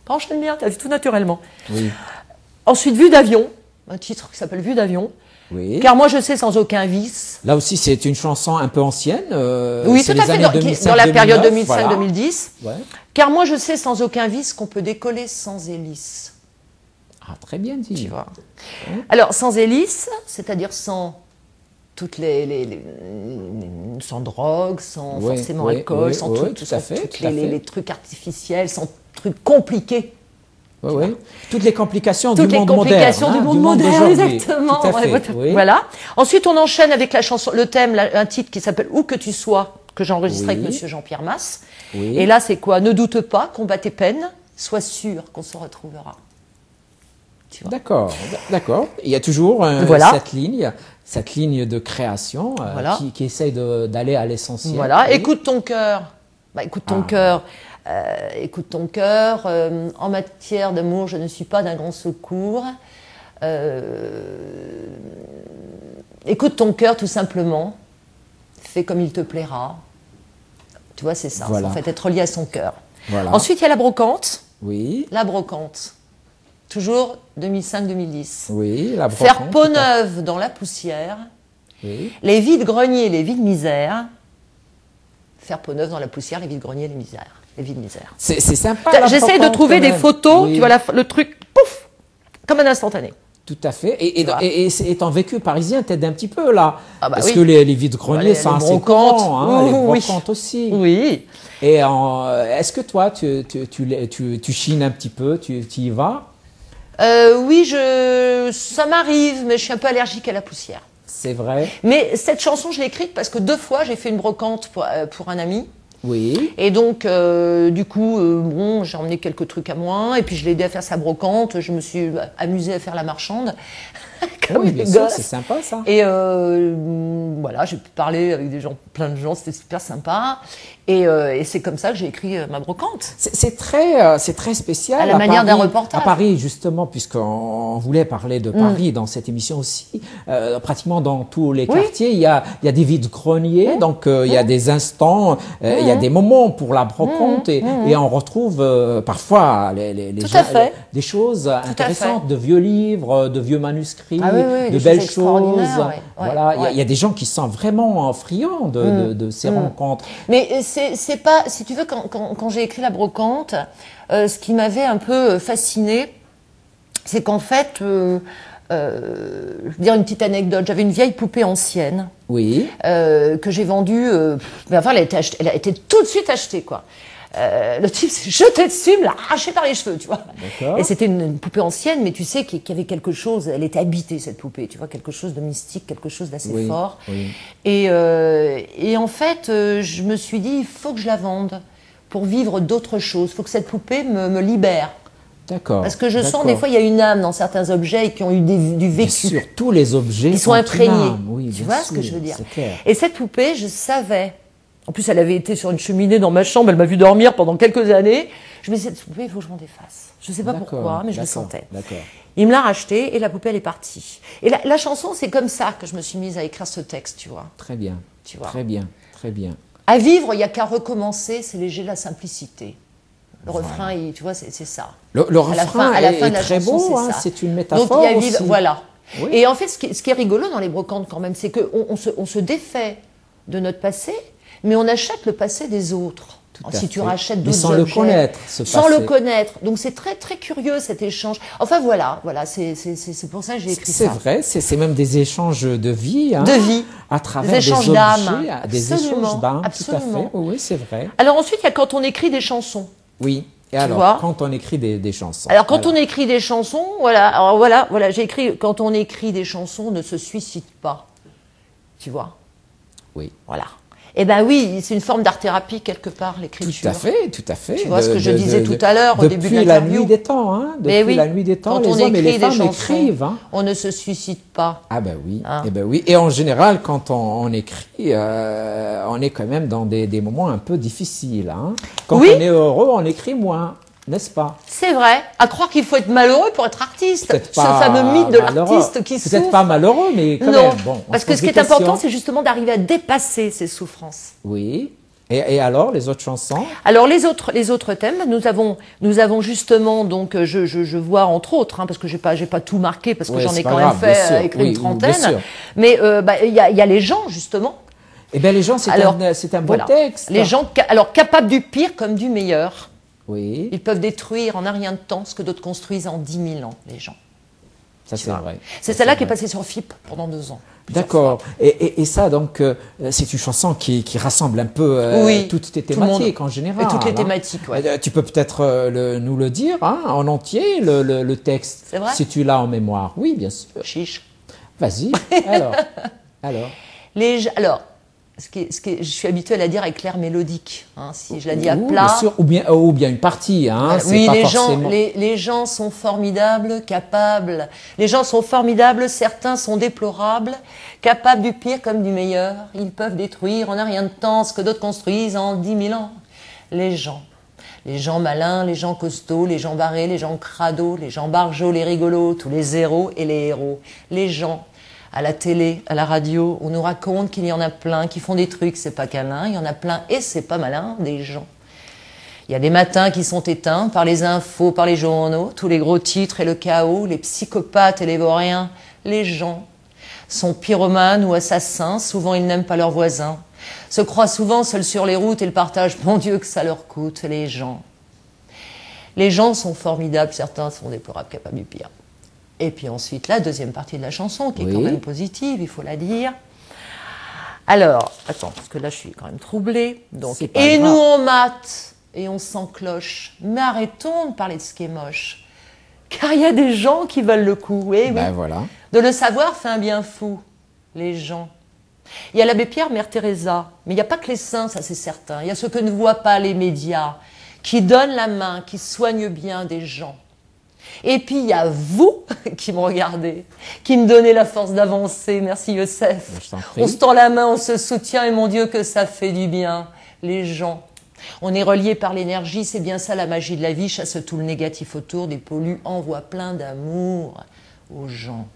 Enchaîne bien, tu as vu tout naturellement. Oui. Ensuite, Vue d'avion. Un titre qui s'appelle Vue d'avion. Oui. Car moi je sais sans aucun vice. Là aussi c'est une chanson un peu ancienne. Oui, tout à fait, dans la période 2005-2010. Voilà. Car moi je sais sans aucun vice qu'on peut décoller sans hélice. Ah, très bien dit. Tu vois. Alors, sans hélice, c'est-à-dire sans toutes sans drogue, sans forcément alcool, sans tout à sans fait, tous tout à fait. les trucs artificiels, sans trucs compliqués. Oui. Toutes les complications Toutes du les monde complications moderne. du monde moderne, d'aujourd'hui. exactement. Tout à fait, oui. Voilà. Ensuite, on enchaîne avec la chanson, le thème, un titre qui s'appelle Où que tu sois, que j'ai enregistré avec Monsieur Jean-Pierre Masse. Oui. Et là, c'est quoi? Ne doute pas, combat tes peines, sois sûr qu'on se retrouvera. D'accord, d'accord. Il y a toujours cette ligne de création qui essaye d'aller à l'essentiel. Voilà. Écoute ton cœur. Bah, écoute ton cœur. Écoute ton cœur. En matière d'amour, je ne suis pas d'un grand secours. Écoute ton cœur tout simplement. Fais comme il te plaira. Tu vois, c'est ça. Voilà. En fait, être lié à son cœur. Voilà. Ensuite, il y a la brocante. Oui. La brocante. Toujours 2005-2010. Oui, la brocante. Faire peau neuve dans la poussière. Oui. Les vides-greniers, les vides-misères. Faire peau neuve dans la poussière, les vides-greniers, les misères. Les vides-misères. C'est sympa. J'essaie de trouver des photos, tu vois, le truc, pouf, comme un instantané. Tout à fait. Et étant vécu parisien, t'aides un petit peu là. Ah bah parce que les vides-greniers, c'est assez courant. Hein, les brocantes aussi. Oui. Et est-ce que toi, tu chines un petit peu, tu y vas? Oui, ça m'arrive, mais je suis un peu allergique à la poussière. C'est vrai. Mais cette chanson, je l'ai écrite parce que 2 fois, j'ai fait une brocante pour un ami. Oui. Et donc, du coup, bon, j'ai emmené quelques trucs à moi, et puis je l'ai aidé à faire sa brocante. Je me suis amusée à faire la marchande. Comme oui, les bien sûr, gosses. c'est sympa ça. Et voilà, j'ai pu parler avec plein de gens, c'était super sympa. Et c'est comme ça que j'ai écrit ma brocante. C'est très spécial. À la manière d'un reportage. À Paris, justement, puisqu'on voulait parler de Paris dans cette émission aussi. Pratiquement dans tous les quartiers, il y a des vides-greniers, donc il y a des instants, il y a des moments pour la brocante, et on retrouve parfois des choses intéressantes, de vieux livres, de vieux manuscrits, de belles choses. Voilà, il y a des gens qui sont vraiment friands de ces rencontres. Mais c'est pas, si tu veux, quand j'ai écrit la brocante, ce qui m'avait un peu fascinée, c'est qu'en fait, je veux dire une petite anecdote, j'avais une vieille poupée ancienne, que j'ai vendue, enfin elle a été tout de suite achetée, quoi. Le type s'est jeté dessus, me l'a arraché par les cheveux, tu vois. Et c'était une poupée ancienne, mais tu sais qu'il y avait quelque chose, elle était habitée, cette poupée, tu vois, quelque chose de mystique, quelque chose d'assez fort. Et en fait, je me suis dit, il faut que je la vende pour vivre d'autres choses, il faut que cette poupée me libère. D'accord. Parce que je sens, des fois, il y a une âme dans certains objets qui ont eu du vécu. Bien sûr, tous les objets ils sont imprégnés. Oui, tu vois ce que je veux dire? Clair. Et cette poupée, je savais. En plus, elle avait été sur une cheminée dans ma chambre, elle m'a vu dormir pendant quelques années. Je me disais, cette poupée, il faut que je m'en défasse. Je ne sais pas pourquoi, mais je le sentais. Il me l'a rachetée et la poupée, elle est partie. Et la chanson, c'est comme ça que je me suis mise à écrire ce texte, tu vois. Très bien. Tu vois. Très bien, très bien. À vivre, il n'y a qu'à recommencer, c'est léger la simplicité. Le refrain, tu vois, c'est ça. Le refrain est très beau, c'est une métaphore. Donc, il y a aussi. Voilà. Oui. Et en fait, ce qui est rigolo dans les brocantes quand même, c'est qu'on se défait de notre passé, mais on achète le passé des autres. Si tu rachètes d'autres objets. Mais sans le connaître, ce passé. Sans le connaître. Donc c'est très très curieux cet échange. Enfin voilà, c'est pour ça que j'ai écrit ça. C'est vrai, c'est même des échanges de vie. Hein, de vie. À travers des échanges d'âme. Des échanges d'âme, tout à fait. Absolument. Oui, c'est vrai. Alors ensuite, il y a quand on écrit des chansons. Oui. Et alors, quand on écrit des chansons. Alors, quand on écrit des chansons, voilà, j'ai écrit, quand on écrit des chansons, ne se suicide pas. Tu vois? Oui. Voilà. Eh ben oui, c'est une forme d'art-thérapie quelque part, l'écriture. Tout à fait, tout à fait. Tu vois ce que je disais tout à l'heure au début de l'interview. Depuis la nuit des temps, hein. Depuis la nuit des temps, les hommes et les femmes écrivent. Hein. On ne se suicide pas. Ah ben oui, oui. Et en général, quand on écrit, on est quand même dans des moments un peu difficiles. Hein. Quand on est heureux, on écrit moins. N'est-ce pas? C'est vrai. À croire qu'il faut être malheureux pour être artiste. Ce fameux mythe de l'artiste qui souffre. Peut-être pas malheureux, mais quand même. Bon, parce que ce qui est important, c'est justement d'arriver à dépasser ces souffrances. Oui. Et alors, les autres chansons? Alors, les autres thèmes, nous avons justement, donc, je vois entre autres, hein, parce que j'ai pas tout marqué, parce que j'en ai quand même fait écrire une trentaine. Mais il y a les gens, justement. Eh bien, les gens, c'est un beau texte. Les gens, alors, capables du pire comme du meilleur. Oui, Ils peuvent détruire en un rien de temps ce que d'autres construisent en 10 000 ans, les gens. ça c'est vrai. C'est Ça, celle-là qui est vrai. passée sur FIP pendant 2 ans. D'accord. Et ça, donc, c'est une chanson qui rassemble un peu Oui, toutes tes tout le monde. thématiques en général. Et toutes les hein. thématiques, ouais. Tu peux peut-être nous le dire hein, en entier, le texte, C'est vrai si tu l'as en mémoire. Oui, bien sûr. Chiche. Vas-y. Alors. Alors, je suis habituée à la dire avec l'air mélodique. Hein, si je la dis à Bien plat. sûr, ou bien une partie. Hein, Voilà. c'est Oui, pas les forcément... gens sont formidables, capables. Les gens sont formidables, certains sont déplorables, capables du pire comme du meilleur. Ils peuvent détruire en un rien de temps ce que d'autres construisent en 10 000 ans. Les gens malins, les gens costauds, les gens barrés, les gens crados, les gens barjots, les rigolos, tous les zéros et les héros. Les gens, à la télé, à la radio, on nous raconte qu'il y en a plein qui font des trucs, c'est pas câlin, il y en a plein et c'est pas malin, des gens. Il y a des matins qui sont éteints par les infos, par les journaux, tous les gros titres et le chaos, les psychopathes et les vauriens. Les gens sont pyromanes ou assassins, souvent ils n'aiment pas leurs voisins, se croient souvent seuls sur les routes et le partagent, mon Dieu que ça leur coûte, les gens. Les gens sont formidables, certains sont déplorables, capables du pire. Et puis ensuite, la deuxième partie de la chanson, qui est quand même positive, il faut la dire. Alors, attends, parce que là, je suis quand même troublée. Donc, et nous, on mate, et on s'encloche. Mais arrêtons de parler de ce qui est moche. Car il y a des gens qui veulent le coup. Oui, oui. voilà. De le savoir fait un bien fou. Les gens. Il y a l'abbé Pierre, Mère Teresa. Mais il n'y a pas que les saints, ça c'est certain. Il y a ceux que ne voient pas les médias, qui donnent la main, qui soignent bien des gens. Et puis il y a vous qui me regardez, qui me donnez la force d'avancer. Merci Youssef. On se tend la main, on se soutient et mon Dieu que ça fait du bien. Les gens. On est reliés par l'énergie, c'est bien ça la magie de la vie. Chasse tout le négatif autour, des pollus, envoie plein d'amour aux gens.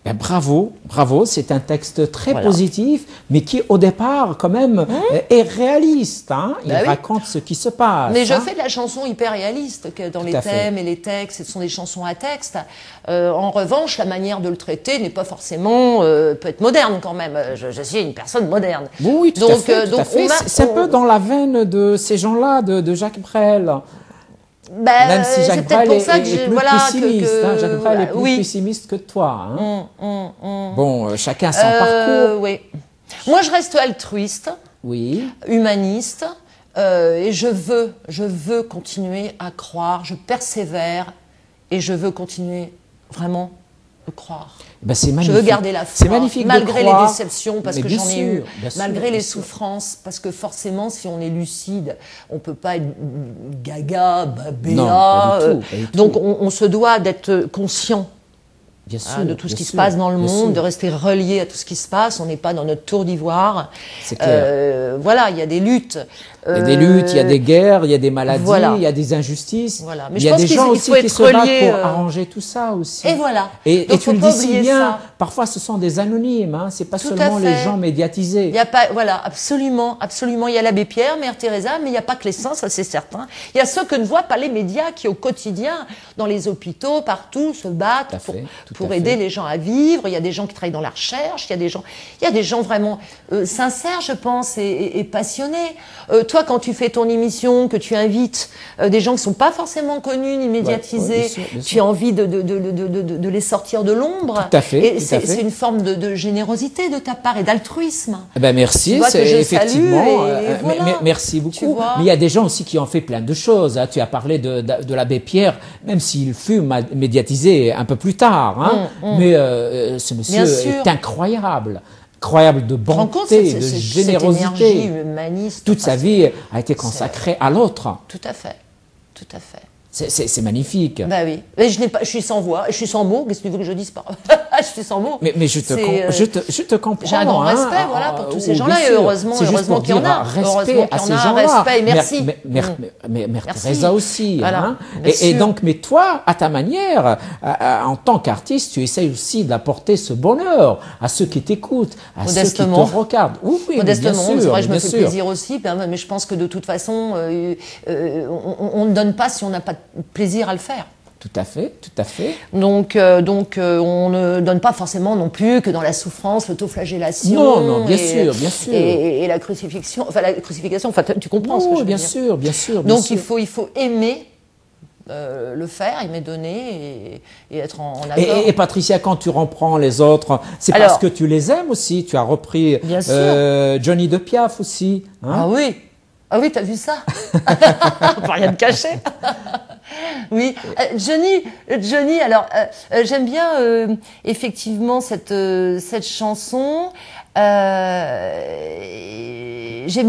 Ben bravo, c'est un texte très positif, mais qui au départ quand même est réaliste. Hein. Il raconte ce qui se passe. Mais je fais de la chanson hyper réaliste que dans les thèmes et les textes, ce sont des chansons à texte. En revanche, la manière de le traiter n'est pas forcément peut être moderne quand même. Je suis une personne moderne. Oui, tout à fait. C'est un peu dans la veine de ces gens-là, de Jacques Brel. Ben, même si Jacques Brel est plus pessimiste, hein, Jacques Brel est plus pessimiste que toi. Hein. Bon, chacun son parcours. Oui. Moi, je reste altruiste, humaniste, et je veux continuer à croire, je persévère, et je veux continuer vraiment de croire. Ben, c'est magnifique. Je veux garder la foi, magnifique malgré de les déceptions, parce que j'en ai eu, malgré les sûr. souffrances, parce que forcément, si on est lucide, on peut pas être gaga, béat. Donc, on se doit d'être conscient de tout ce qui se passe dans le monde, de rester relié à tout ce qui se passe. On n'est pas dans notre tour d'ivoire. C'est clair. Voilà, il y a des luttes. Il y a des luttes, il y a des guerres, il y a des maladies, il y a des injustices. Voilà. Mais il y a des gens aussi qui se battent pour arranger tout ça aussi. Et voilà. Et tu le dis si bien, parfois ce sont des anonymes, hein, c'est pas seulement les gens médiatisés. Il y a pas, voilà, absolument. Il y a l'abbé Pierre, Mère Teresa, mais il n'y a pas que les saints, ça c'est certain. Il y a ceux que ne voient pas les médias qui au quotidien, dans les hôpitaux, partout, se battent pour aider les gens à vivre. Il y a des gens qui travaillent dans la recherche, il y a des gens vraiment sincères, je pense, et passionnés. Toi, quand tu fais ton émission, que tu invites des gens qui sont pas forcément connus ni médiatisés, bien sûr. Tu as envie de les sortir de l'ombre. Tout à fait. Et c'est une forme de générosité de ta part et d'altruisme. Eh ben merci, c'est effectivement. Merci beaucoup. Mais il y a des gens aussi qui ont fait plein de choses. Hein. Tu as parlé de l'abbé Pierre, même s'il fut médiatisé un peu plus tard. Hein. Mais ce monsieur est incroyable. Incroyable de bonté, de générosité. Cette énergie humaniste. Toute sa vie a été consacrée à l'autre. Tout à fait, tout à fait. C'est magnifique. Bah oui. Mais je suis sans voix, je suis sans mots. Qu'est-ce que tu veux que je dise pas? Je suis sans mots. Mais je te comprends. J'ai un grand respect, voilà, pour tous ces gens-là. Et heureusement qu'il y en a. Respect à ces gens-là. Respect, merci. Mais Mère Teresa aussi. Voilà. Hein. Et donc, mais toi, à ta manière, en tant qu'artiste, tu essayes aussi d'apporter ce bonheur à ceux qui t'écoutent, à ceux qui te regardent. Oui, modestement. C'est vrai, je me fais plaisir aussi. Mais je pense que de toute façon, on ne donne pas si on n'a pas de plaisir à le faire. Tout à fait, tout à fait. Donc, on ne donne pas forcément non plus que dans la souffrance, l'autoflagellation. Non, non, bien sûr, bien sûr. Et la crucifixion, enfin, tu comprends ce que je veux bien dire. sûr, bien sûr. Donc, bien il faut aimer le faire, aimer donner et être en accord. Et Patricia, quand tu reprends les autres, c'est parce que tu les aimes aussi. Tu as repris Johnny de Piaf aussi. Hein? Ah oui, t'as vu ça? On peut rien te cacher. Oui, Johnny. Alors, j'aime bien effectivement cette chanson. J'aime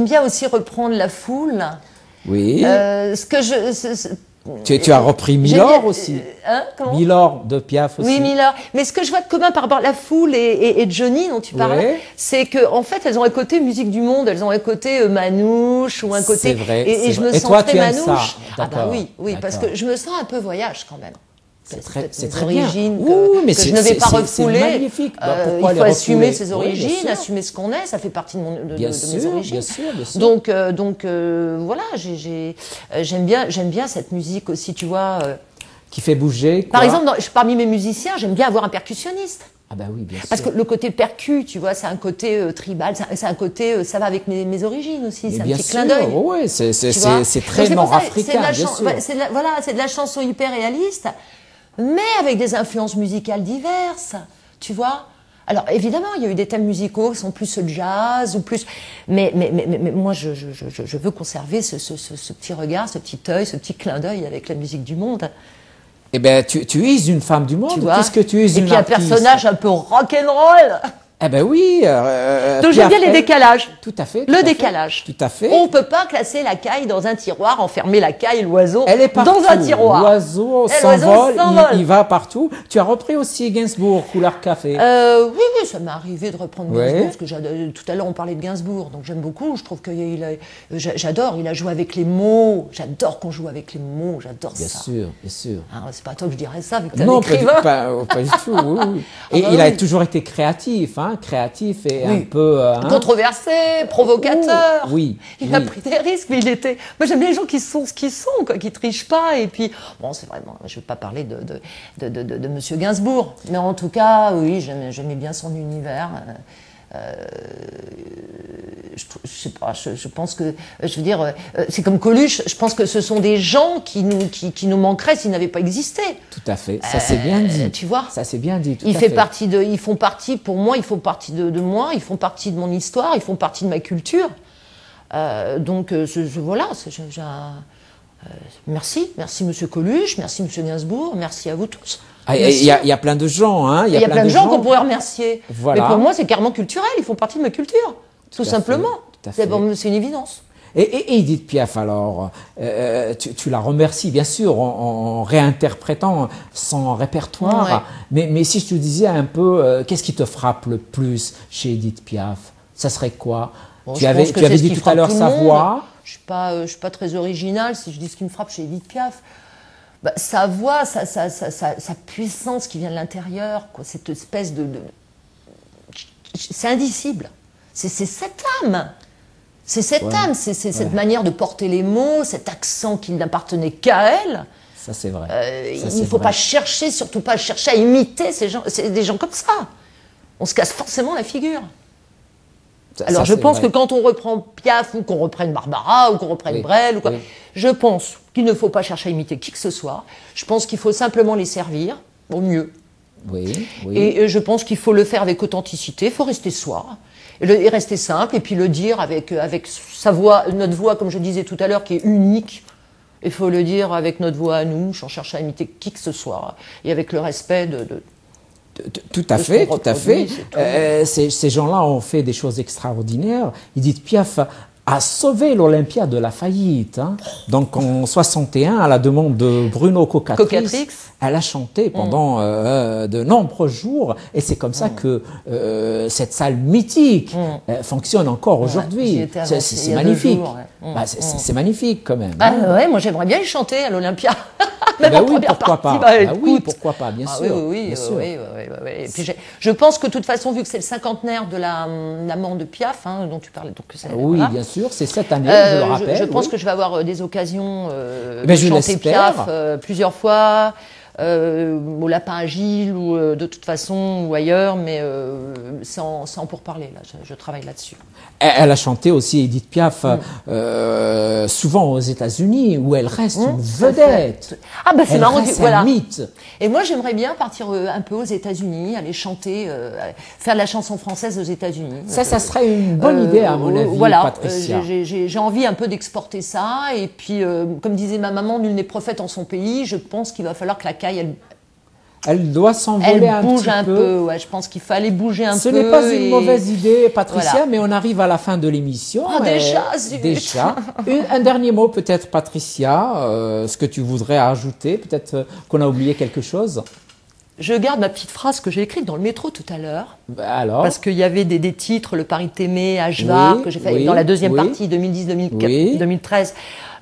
bien aussi reprendre La Foule. Oui. Ce que tu as repris Milord aussi. Milord de Piaf aussi. Oui, Milord. Mais ce que je vois de commun par rapport à La Foule et Johnny dont tu parlais, c'est que en fait, elles ont un côté musique du monde, elles ont un côté manouche ou un côté. C'est vrai. Et je me sens toi, très tu aimes manouche. Ça. Ah bah oui, parce que je me sens un peu voyage quand même. C'est très origines bien. que je ne vais pas refouler. C'est magnifique. Il faut assumer ses origines, assumer ce qu'on est. Ça fait partie de mes origines. Bien sûr. Donc voilà, j'aime bien cette musique aussi, tu vois. Qui fait bouger. Par exemple, parmi mes musiciens, j'aime bien avoir un percussionniste. Ah bah oui, bien sûr. Parce que le côté percu, tu vois, c'est un côté tribal, c'est un côté, ça va avec mes origines aussi, c'est un petit clin d'œil. Oui, c'est très nord-africain, bien sûr. C'est de la chanson hyper réaliste, mais avec des influences musicales diverses, tu vois. Alors évidemment, il y a eu des thèmes musicaux qui sont plus jazz ou plus, mais moi je veux conserver ce petit regard, ce petit œil, ce petit clin d'œil avec la musique du monde. Eh ben, tu es une femme du monde, puisque tu es une artiste. Et puis un personnage un peu rock'n'roll. Eh ben oui. Donc j'aime bien les décalages. Tout à fait. Le décalage. Tout à fait. On ne peut pas classer la caille dans un tiroir, enfermer la caille, l'oiseau Elle est partout. Dans un tiroir. L'oiseau s'envole, il va partout. Tu as repris aussi Gainsbourg, Couleur Café. Oui, ça m'est arrivé de reprendre Gainsbourg, parce que tout à l'heure on parlait de Gainsbourg, donc j'aime beaucoup. Je trouve que j'adore, il a joué avec les mots. J'adore qu'on joue avec les mots, j'adore ça. Bien sûr. C'est pas à toi que je dirais ça, vu que t'es un écrivain. Non, pas du tout. Oui. Et il a toujours été créatif, créatif et un peu controversé, provocateur. Oui. Il a pris des risques, mais moi j'aime bien les gens qui sont ce qu'ils sont, quoi, qui trichent pas. Et puis bon, c'est vraiment, je vais pas parler de Monsieur Gainsbourg, mais en tout cas, oui, j'aimais bien son univers. Je sais pas, je pense que, je veux dire, c'est comme Coluche, je pense que ce sont des gens qui nous manqueraient s'ils n'avaient pas existé. Tout à fait, ça c'est bien dit. Tu vois, ça c'est bien dit. Ils font partie, pour moi, ils font partie de moi, ils font partie de mon histoire, ils font partie de ma culture. Donc voilà, merci Monsieur Coluche, merci Monsieur Gainsbourg, merci à vous tous. Il y a plein de gens, il y a plein de gens qu'on pourrait remercier. Voilà. Mais pour moi, c'est carrément culturel. Ils font partie de ma culture, tout simplement. C'est une évidence. Et Edith Piaf, alors, tu la remercies, bien sûr, en réinterprétant son répertoire. Ouais. Mais si je te disais un peu, qu'est-ce qui te frappe le plus chez Edith Piaf? Ça serait quoi? Tu avais dit tout à l'heure sa voix. Je suis pas très originale si je dis ce qui me frappe chez Edith Piaf. Sa voix, sa puissance qui vient de l'intérieur, cette espèce c'est indicible. C'est cette âme. C'est cette âme, c'est cette manière de porter les mots, cet accent qui n'appartenait qu'à elle. Ça, c'est vrai. Il ne faut pas chercher, surtout pas chercher à imiter ces gens. C'est des gens comme ça. On se casse forcément la figure. Alors, je pense que quand on reprend Piaf, ou qu'on reprenne Barbara, ou qu'on reprenne Brel, je pense qu'il ne faut pas chercher à imiter qui que ce soit. Je pense qu'il faut simplement les servir au mieux. Et je pense qu'il faut le faire avec authenticité, il faut rester soi, et rester simple, et puis le dire avec sa voix, notre voix, comme je disais tout à l'heure, qui est unique. Il faut le dire avec notre voix à nous, sans chercher à imiter qui que ce soit, et avec le respect Tout à fait. Ces gens-là ont fait des choses extraordinaires. Edith Piaf a sauvé l'Olympia de la faillite. Donc en 61, à la demande de Bruno Cocatrix, elle a chanté pendant de nombreux jours. Et c'est comme ça que cette salle mythique fonctionne encore aujourd'hui. C'est magnifique. C'est magnifique quand même. Moi j'aimerais bien y chanter à l'Olympia. Pourquoi pas. Pourquoi pas, bien sûr. Oui. Et puis je pense que de toute façon, vu que c'est le cinquantenaire de la mort de Piaf, dont tu parlais, donc bien sûr, c'est cette année, je le rappelle. Je pense que je vais avoir des occasions de chanter Piaf plusieurs fois. au Lapin Agile ou de toute façon ou ailleurs, mais sans pourparler. Là, je travaille là-dessus. Elle a chanté aussi Édith Piaf souvent aux États-Unis, où elle reste une vedette. Ah bah c'est marrant, voilà. Un mythe. Et moi j'aimerais bien partir un peu aux États-Unis, aller chanter, faire de la chanson française aux États-Unis. Ça serait une bonne idée à mon avis, voilà, Patricia. J'ai envie un peu d'exporter ça, et puis comme disait ma maman, nul n'est prophète en son pays. Je pense qu'il va falloir que la caille elle doit s'envoler un petit peu. Elle bouge un peu, ouais, je pense qu'il fallait bouger un peu. Ce n'est pas une mauvaise idée, Patricia, voilà. Mais on arrive à la fin de l'émission. Oh, déjà. Un dernier mot peut-être, Patricia, ce que tu voudrais ajouter, peut-être qu'on a oublié quelque chose. Je garde ma petite phrase que j'ai écrite dans le métro tout à l'heure. Alors. Parce qu'il y avait des titres, Le Paris T'aimé, Ashvar, que j'ai fait dans la deuxième partie, 2010-2013.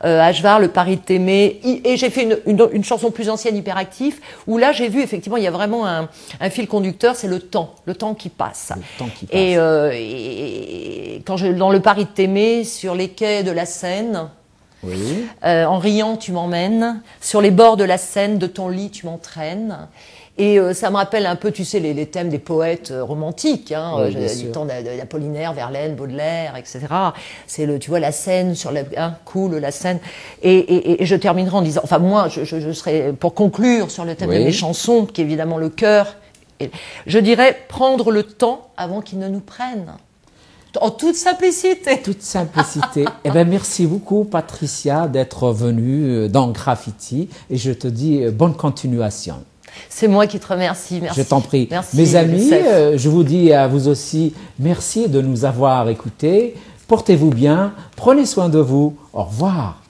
Ashvar, Le Paris T'aimé, et j'ai fait une chanson plus ancienne, Hyperactif, où là j'ai vu effectivement il y a vraiment un fil conducteur, c'est le temps qui passe. Le temps qui passe. Et quand dans Le Paris T'aimé, sur les quais de la Seine, en riant tu m'emmènes, sur les bords de la Seine, de ton lit tu m'entraînes. Et ça me rappelle un peu, tu sais, les thèmes des poètes romantiques, hein, du temps d'Apollinaire, Verlaine, Baudelaire, etc. C'est tu vois, la Seine sur coule la Seine. Et je terminerai en disant, enfin moi, je serai pour conclure sur le thème de mes chansons, qui est évidemment le cœur. Je dirais prendre le temps avant qu'ils ne nous prennent. En toute simplicité. Toute simplicité. Eh bien, merci beaucoup, Patricia, d'être venue dans Graffiti, et je te dis bonne continuation. C'est moi qui te remercie, merci. Je t'en prie. Merci, mes amis, je vous dis à vous aussi, merci de nous avoir écoutés. Portez-vous bien, prenez soin de vous. Au revoir.